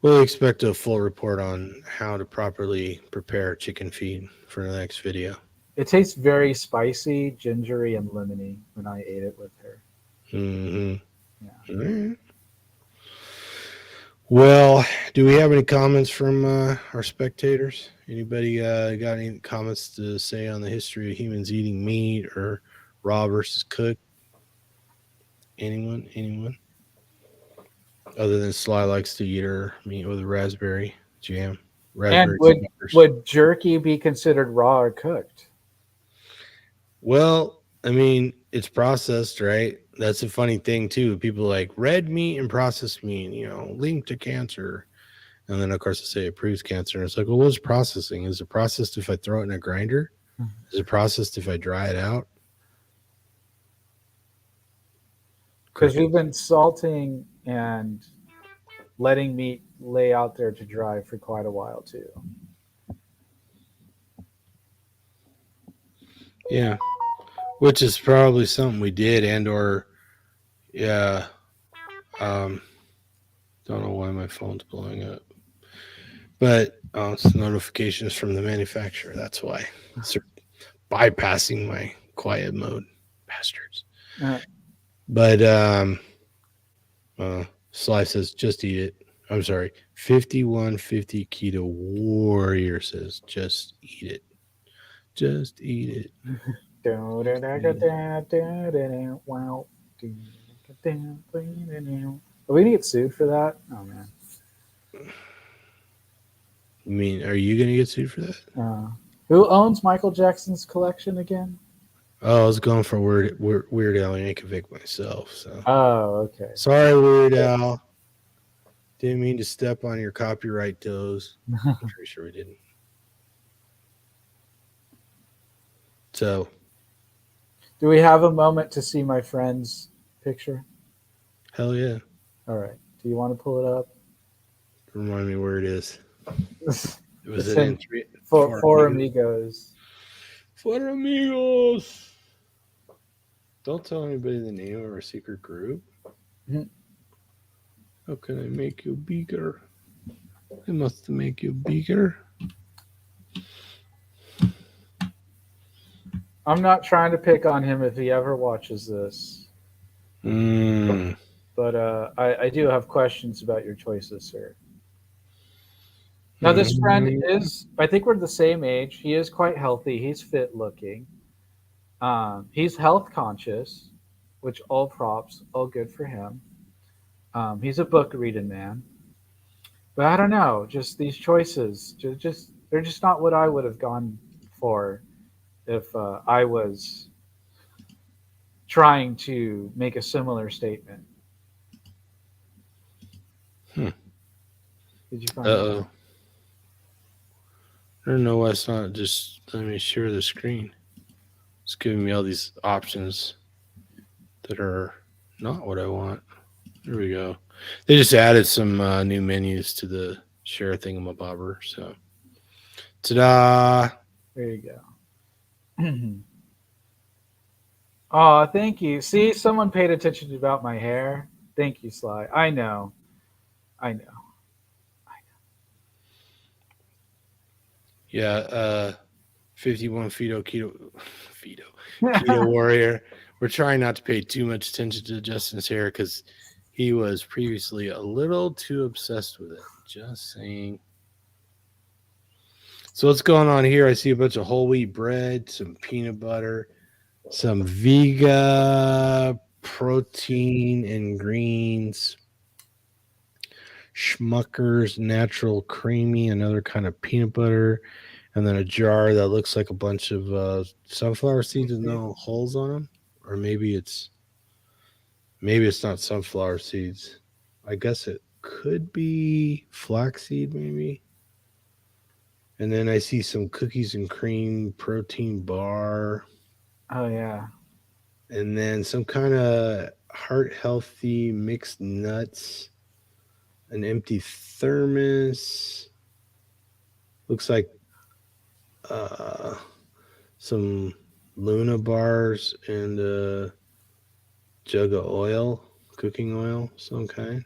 We'll expect a full report on how to properly prepare chicken feet for the next video. It tastes very spicy, gingery, and lemony when I ate it with her. Mm-hmm. Yeah. All right. Well, do we have any comments from our spectators? Anybody got any comments to say on the history of humans eating meat or raw versus cooked? Anyone? Anyone? Other than Sly likes to eat her meat with raspberry jam, And raspberry would Snickers. would jerky be considered raw or cooked? Well, I mean, it's processed, right? That's a funny thing too. People like red meat and processed meat, linked to cancer. And then of course they say it proves cancer. And it's like, well, what's processing? Is it processed if I throw it in a grinder? Is it processed if I dry it out? Because we've Cricket. been salting and letting meat lay out there to dry for quite a while too. Yeah. Which is probably something we did and or yeah. Um don't know why my phone's blowing up. But it's notifications from the manufacturer. That's why. It's bypassing my quiet mode. Bastards. Uh, But Sly says just eat it. I'm sorry. 5150 Keto Warrior says just eat it. Just eat it. wow. Are we gonna get sued for that? Oh man. I mean, are you gonna get sued for that? Who owns Michael Jackson's collection again? Oh, I was going for Weird Al Yankovic myself. So Oh, okay. sorry, Weird Al. Didn't mean to step on your copyright toes. I'm pretty sure we didn't. So, Do we have a moment to see my friend's picture? hell yeah. All right. Do you want to pull it up? Remind me where it is. Was It's it in in Four Amigos. For amigos. Don't tell anybody the name of our secret group. Mhm. How can I make you bigger? I must make you bigger. I'm not trying to pick on him if he ever watches this, but I do have questions about your choices, sir. Now, this friend is, I think we're the same age. He is quite healthy. He's fit looking. He's health conscious, which all props, all good for him. He's a book reading man. But I don't know, just these choices, just they're just not what I would have gone for if I was trying to make a similar statement. Hmm. Did you find Uh-oh. that? I don't know why it's not just let me share the screen. It's giving me all these options that are not what I want. There we go. They just added some new menus to the share thingamabobber. So, ta-da! There you go. Oh, thank you. See, someone paid attention about my hair. Thank you, Sly. I know. I know. Yeah, 51 keto warrior. We're trying not to pay too much attention to Justin's hair because he was previously a little too obsessed with it. Just saying. So what's going on here? I see a bunch of whole wheat bread, some peanut butter, some Vega protein and greens, Schmucker's natural creamy, another kind of peanut butter, and then a jar that looks like a bunch of sunflower seeds with no holes on them, or maybe it's not sunflower seeds. I guess it could be flaxseed, maybe. And then I see some cookies and cream protein bar, Oh yeah. and then some kind of heart healthy mixed nuts, an empty thermos. Looks like uh, some Luna bars and a jug of oil, cooking oil, some kind.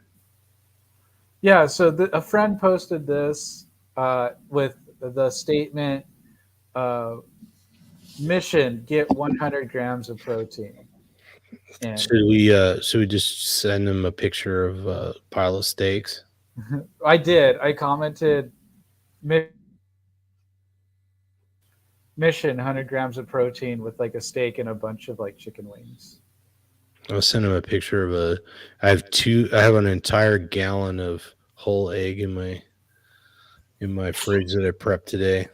Yeah, so a friend posted this with the statement, uh, mission, get 100 grams of protein. And Should we just send them a picture of a pile of steaks? I did. I commented, mission 100 grams of protein with like a steak and a bunch of like chicken wings. I'll send them a picture of a. I have an entire gallon of whole egg in my fridge that I prepped today.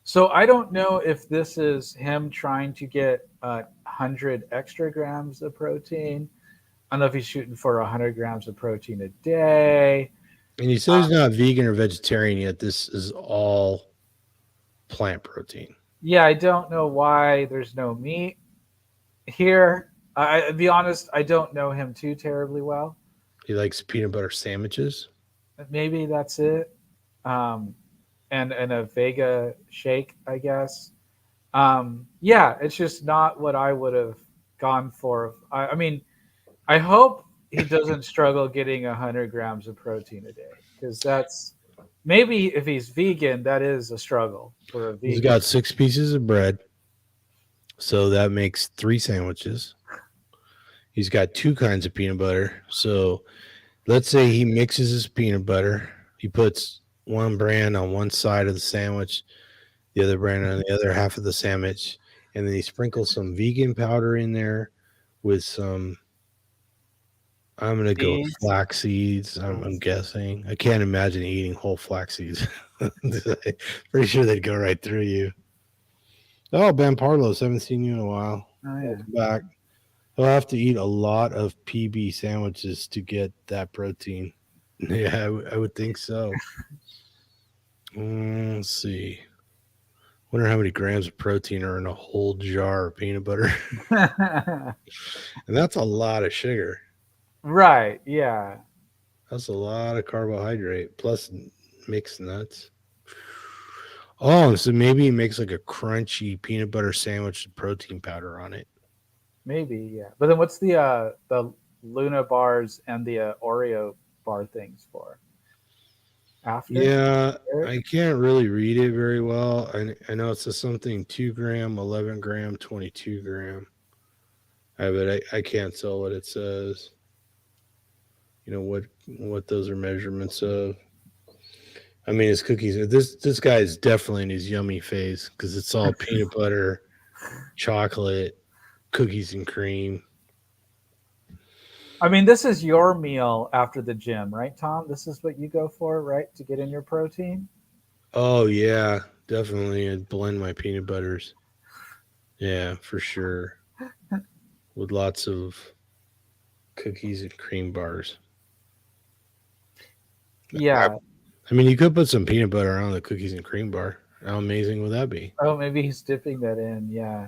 So I don't know if this is him trying to get 100 extra grams of protein. I don't know if he's shooting for 100 grams of protein a day. And you said he's not vegan or vegetarian yet. This is all plant protein. Yeah, I don't know why there's no meat here. I'll be honest, I don't know him too terribly well. He likes peanut butter sandwiches. Maybe that's it. Um, and a Vega shake, I guess. Yeah, it's just not what I would have gone for. I mean, I hope he doesn't struggle getting 100 grams of protein a day, because that's maybe if he's vegan, that is a struggle for a vegan. He's got 6 pieces of bread, so that makes 3 sandwiches. He's got 2 kinds of peanut butter. So let's say he mixes his peanut butter. He puts one brand on one side of the sandwich, the other brand on the other half of the sandwich, and then he sprinkles some vegan powder in there with some. I'm gonna go with Seeds? flax seeds. I'm guessing. I can't imagine eating whole flax seeds. Pretty sure they'd go right through you. Oh, Ben Parlos, haven't seen you in a while. Oh yeah. Welcome back. He'll have to eat a lot of PB sandwiches to get that protein. Yeah, I would think so. Let's see. Wonder how many grams of protein are in a whole jar of peanut butter. And that's a lot of sugar. Right. Yeah. That's a lot of carbohydrate plus mixed nuts. Oh, so maybe he makes like a crunchy peanut butter sandwich with protein powder on it. Maybe. Yeah. But then what's the Luna bars and the Oreo bar things for? After? Yeah, I can't really read it very well. I know it says something 2 gram, 11 gram, 22 gram. But I can't tell what it says. You know what those are measurements of. I mean, it's cookies. This guy is definitely in his yummy phase because it's all peanut butter, chocolate, cookies and cream. I mean, this is your meal after the gym, right, Tom? This is what you go for, right, to get in your protein? Oh yeah, definitely. I'd blend my peanut butters. Yeah, for sure. With lots of cookies and cream bars. Yeah. I mean, you could put some peanut butter on the cookies and cream bar. How amazing would that be? Oh, maybe he's dipping that in. Yeah.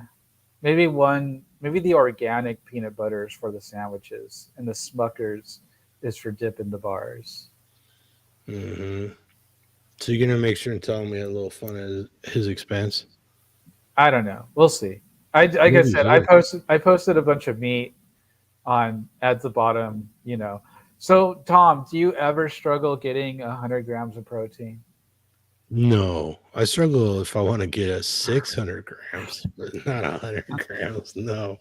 Maybe the organic peanut butter is for the sandwiches, and the Smuckers is for dipping the bars. Mm-hmm. So you're gonna make sure and tell him we had a little fun at his expense. I don't know. We'll see. Like I said, I posted a bunch of meat on at the bottom. So Tom, do you ever struggle getting 100 grams of protein? No, I struggle if I want to get a 600 grams, but not 100 grams. No.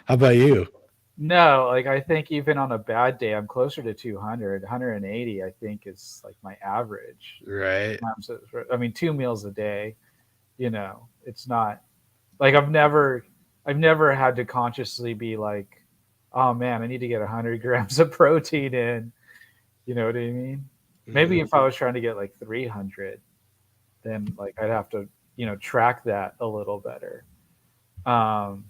How about you? No, like I think even on a bad day, I'm closer to 200, 180. I think is like my average. Right. I mean, 2 meals a day. It's not like I've never had to consciously be like, oh man, I need to get 100 grams of protein in. You know what I mean? Maybe if I was trying to get like 300, then like I'd have to track that a little better. Um,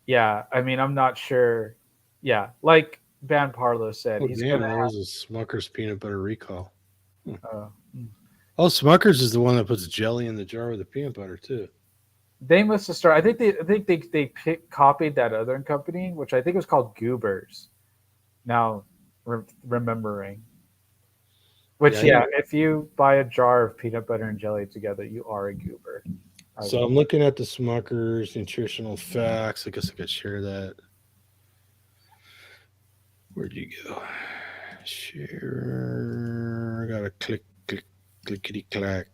yeah, I mean, I'm not sure. Yeah, like Van Parlo said, Oh, he's damn, gonna there was a Smucker's peanut butter recall. have. Oh, Smucker's is the one that puts jelly in the jar with the peanut butter, too. They must have started. I think they copied that other company, which I think was called Goobers. Now, remembering. Yeah. Which, yeah, if you buy a jar of peanut butter and jelly together, you are a goober. So I'm looking at the Smucker's nutritional facts. I guess I could share that. Where'd you go? Share. Gotta clickety clack.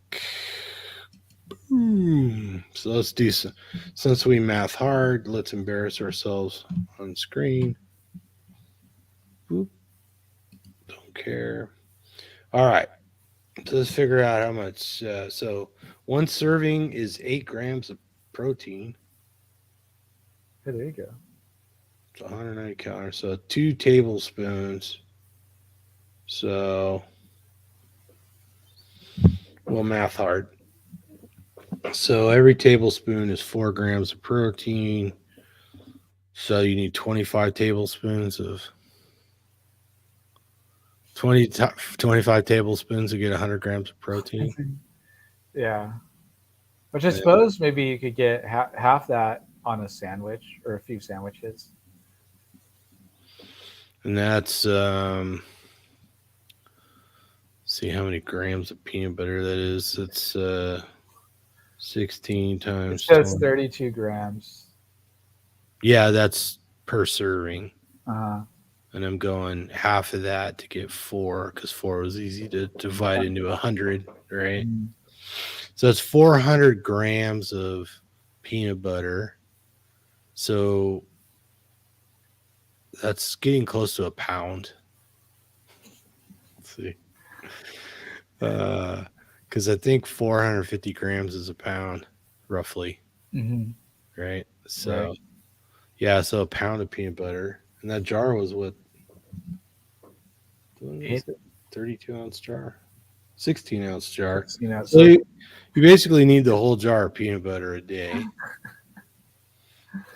Boom. So let's do some. Since we math hard, let's embarrass ourselves on screen. Boop. Don't care. All right. So let's figure out how much. So one serving is 8 grams of protein. Hey, there you go. It's 190 calories. So 2 tablespoons. So we'll math hard. So every tablespoon is 4 grams of protein. So you need 25 tablespoons of 25 tablespoons to get 100 grams of protein. Yeah. Which I Yeah. suppose maybe you could get half that on a sandwich or a few sandwiches. And that's see how many grams of peanut butter that is. It's 16 It times says 20. 32 grams. Yeah, that's per serving. Uh, And I'm going half of that to get 4 because 4 was easy to divide into 100, right? mm, So it's 400 grams of peanut butter. So that's getting close to a pound. Let's see. Because I think 450 grams is a pound, roughly, mhm, right? So, right. yeah, so a pound of peanut butter. And that jar was what? What was it? 32-ounce jar? 16-ounce jar. So So you basically need the whole jar of peanut butter a day.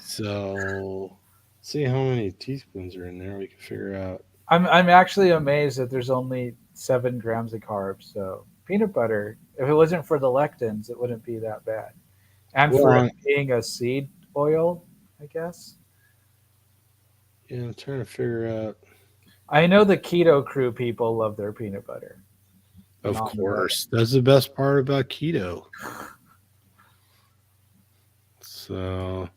So, see how many teaspoons are in there. We can figure out. I'm actually amazed that there's only 7 grams of carbs. So peanut butter, if it wasn't for the lectins, it wouldn't be that bad. And Well, for it being a seed oil, I guess. yeah, I'm trying to figure out. I know the keto crew people love their peanut butter. Of Not the butter. course, that's the best part about keto. So,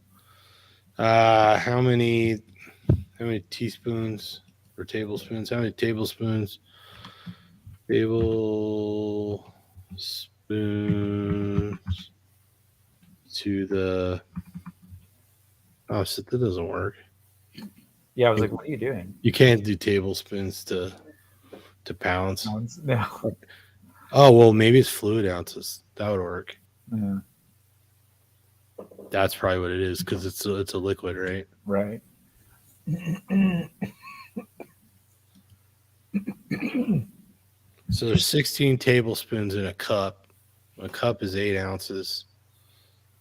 how many teaspoons or tablespoons? How many tablespoons? Tablespoons to the. Oh, shit, that doesn't work. Yeah, I was like, what are you doing? You can't do tablespoons to pounds. No. Oh well, maybe it's fluid ounces. That would work. Yeah, That's probably what it is because it's a liquid, right? right. So there's 16 tablespoons in a cup. A cup is 8 ounces.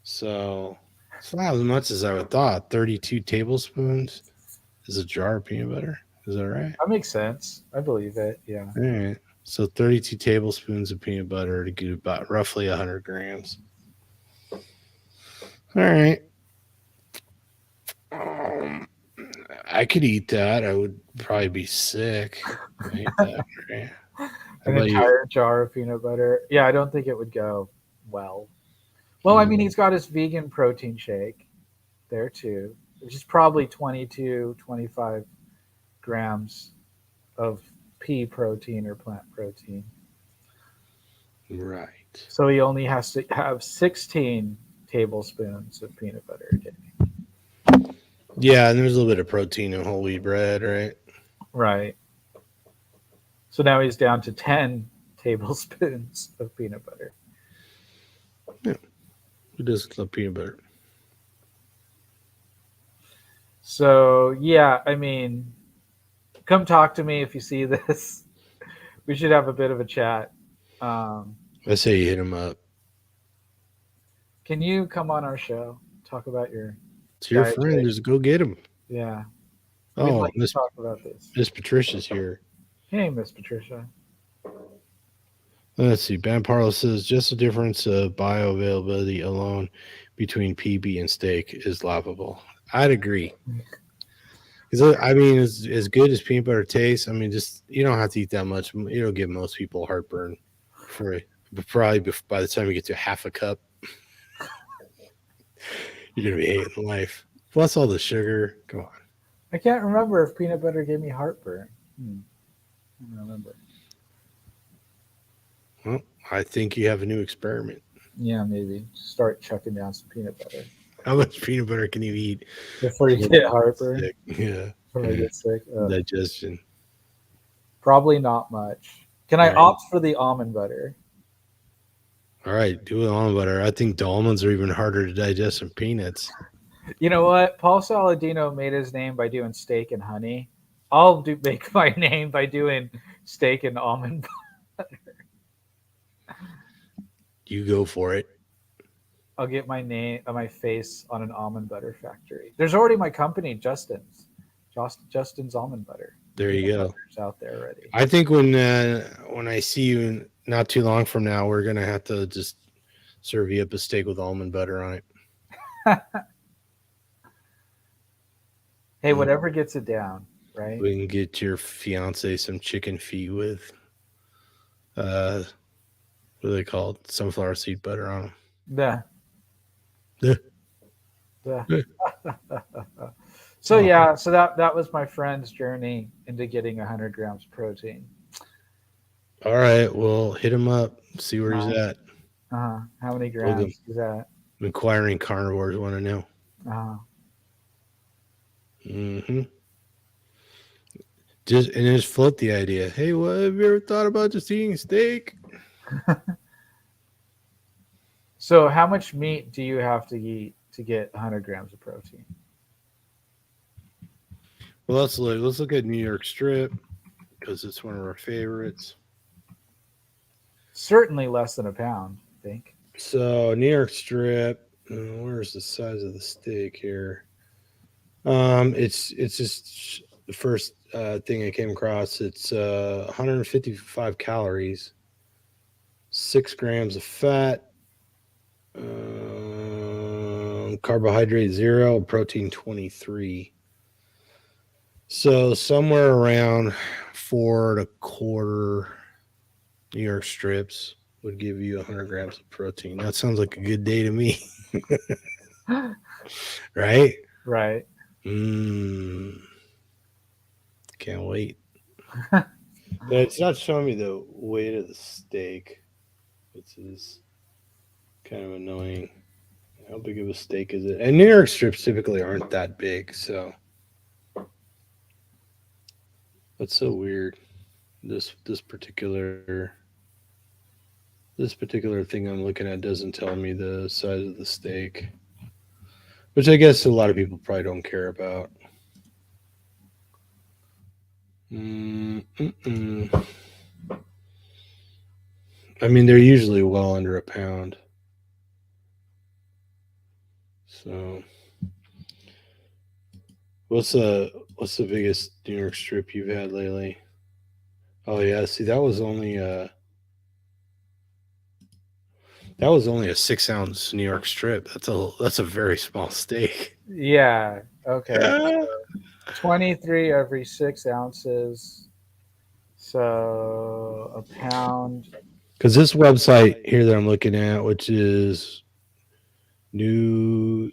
So it's not as much as I would thought. 32 tablespoons is a jar of peanut butter. Is that right? That makes sense. I believe it. Yeah. All right. So 32 tablespoons of peanut butter to get about roughly 100 grams. All right. I could eat that. I would probably be sick. I hate that, right? How An about you? entire jar of peanut butter. Yeah, I don't think it would go well. Well, I mean, he's got his vegan protein shake there too, which is probably 22, 25 grams of pea protein or plant protein. Right. So he only has to have 16 tablespoons of peanut butter a day. Yeah, and there's a little bit of protein in whole wheat bread, right? Right. So now he's down to 10 tablespoons of peanut butter. Who doesn't love peanut butter? So, yeah, I mean, come talk to me if you see this. We should have a bit of a chat. I say you hit him up. Can you come on our show? Talk about your It's your dietary- friend. Just go get him. Yeah. We'd Oh, like to talk about this. Miss Patricia's here. Hey, Miss Patricia. Let's see. Ban Parlo says just the difference of bioavailability alone between PB and steak is laughable. I'd agree. 'Cause, I mean, as good as peanut butter tastes, I mean, just you don't have to eat that much. It'll give most people heartburn for it. But probably by the time you get to half a cup, you're gonna be hating life. Plus all the sugar. Come on. I can't remember if peanut butter gave me heartburn. I don't remember. Well, I think you have a new experiment. Yeah, maybe. Start chucking down some peanut butter. How much peanut butter can you eat Before you get heartburn? sick? Yeah, Before I get sick? digestion. Probably not much. Can I Right. opt for the almond butter? All right, do it almond butter. I think the almonds are even harder to digest than peanuts. You know what? Paul Saladino made his name by doing steak and honey. I'll make my name by doing steak and almond butter. You go for it. I'll get my name, my face on an almond butter factory. There's already my company, Justin's Almond Butter. There you go. It's out there already. I think when I see you not too long from now, we're gonna have to just serve you up a steak with almond butter on it. Hey, whatever gets it down, right? We can get your fiance some chicken feet with what are they called? Sunflower seed butter on them. Yeah. Yeah. Yeah. So yeah, so that was my friend's journey into getting 100 grams of protein. All right, well, hit him up. See where he's at. How many grams is that? Inquiring carnivores want to know. Mm-hmm. Just float the idea. Hey, what have you ever thought about just eating steak? So how much meat do you have to eat to get 100 grams of protein? Well, let's look at New York Strip because it's one of our favorites. Certainly less than a pound, I think. So New York Strip, where's the size of the steak here? It's just the first thing I came across. It's 155 calories, 6 grams of fat, carbohydrate 0, protein 23. So somewhere around 4.25 New York strips would give you 100 grams of protein. That sounds like a good day to me. Right? Right. Can't wait. But it's not showing me the weight of the steak, which is kind of annoying. How big of a steak is it? And New York strips typically aren't that big, so that's so weird. This particular thing I'm looking at doesn't tell me the size of the steak, which I guess a lot of people probably don't care about. I mean, they're usually well under a pound. So, what's the biggest New York strip you've had lately? Oh yeah, see that was only a 6-ounce New York strip. That's a very small steak. Yeah. Okay. 23 every 6 ounces. So a pound. Because this website here that I'm looking at, which is Nutritionix.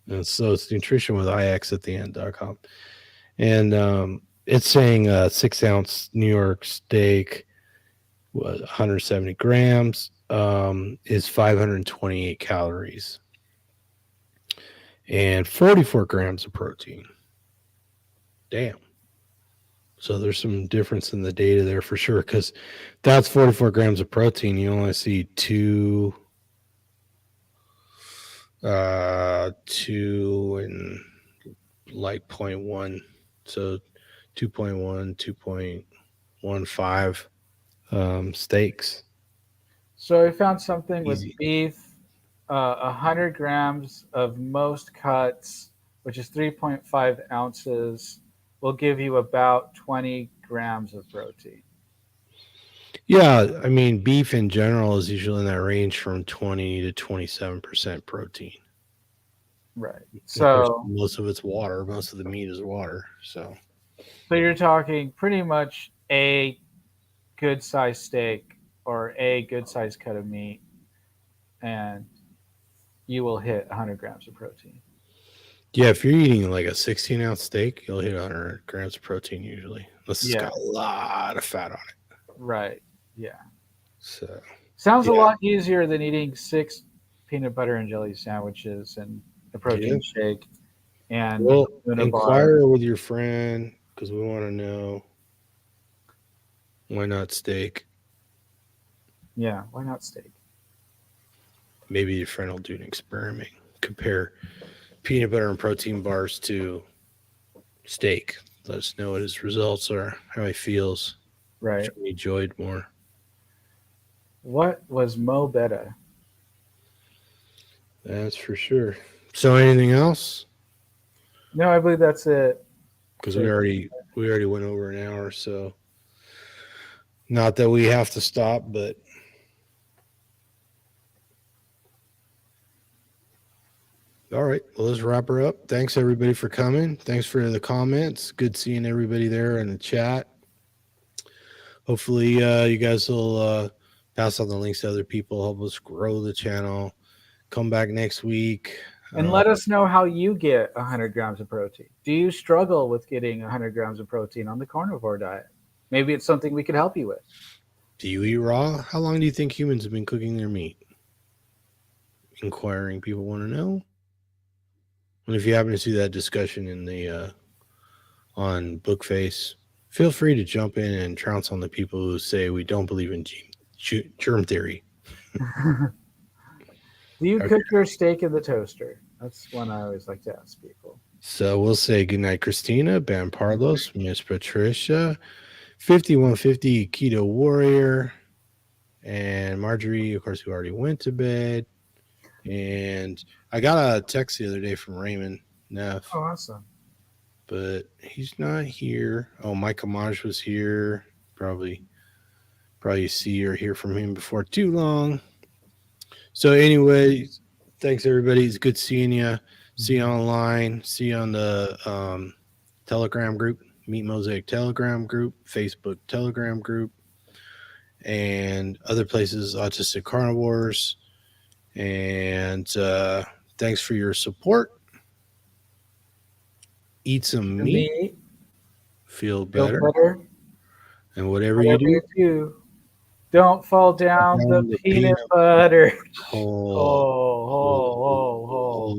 And so it's nutrition with IX at the end.com. And it's saying 6-ounce New York steak, 170 grams, is 528 calories and 44 grams of protein. Damn. So there's some difference in the data there for sure, because that's 44 grams of protein. You only see two and like 0.1, so 2.1, 2.15 steaks. So I found something with Easy. beef, 100 grams of most cuts, which is 3.5 ounces, will give you about 20 grams of protein. Yeah, I mean, beef in general is usually in that range from 20 to 27% protein. Right. Of course, So most of it's water. Most of the meat is water. So you're talking pretty much a good sized steak or a good sized cut of meat, and you will hit 100 grams of protein. yeah, if you're eating like a 16-ounce steak, you'll hit 100 grams of protein usually, unless it's got a lot of fat on it. Right. Yeah. So Sounds a yeah, lot easier than eating 6 peanut butter and jelly sandwiches and a protein shake and well, a bar. inquire with your friend because we want to know why not steak. Yeah, why not steak? Maybe your friend will do an experiment. Compare peanut butter and protein bars to steak. Let us know what his results are, how he feels, Right. which one he enjoyed more. What was Mo Betta? That's for sure. So anything else? No, I believe that's it. Because we already went over an hour, so not that we have to stop, but all right. Well, let's wrap her up. Thanks everybody for coming. Thanks for the comments. Good seeing everybody there in the chat. Hopefully, you guys will pass on the links to other people, help us grow the channel. Come back next week. And let us know how you get 100 grams of protein. Do you struggle with getting 100 grams of protein on the carnivore diet? Maybe it's something we could help you with. Do you eat raw? How long do you think humans have been cooking their meat? Inquiring people want to know. And if you happen to see that discussion in the on Bookface, feel free to jump in and trounce on the people who say we don't believe in germ theory. Do you cook your steak in the toaster? That's one I always like to ask people. So we'll say goodnight, Christina, Bam Parlos, Miss Patricia, 5150 Keto Warrior, and Marjorie, of course, who already went to bed. And I got a text the other day from Raymond Neff. Oh, awesome. But he's not here. Oh, Mike Amaj was here. Probably see or hear from him before too long. So anyway, thanks everybody. It's good seeing you. See you online. See you on the Telegram group, Meat Mosaic Telegram group, Facebook Telegram group, and other places, Autistic Carnivores. And thanks for your support. Eat some meat. Feel better. And whatever you do, don't fall down the peanut butter. hole. Oh, oh, oh, oh.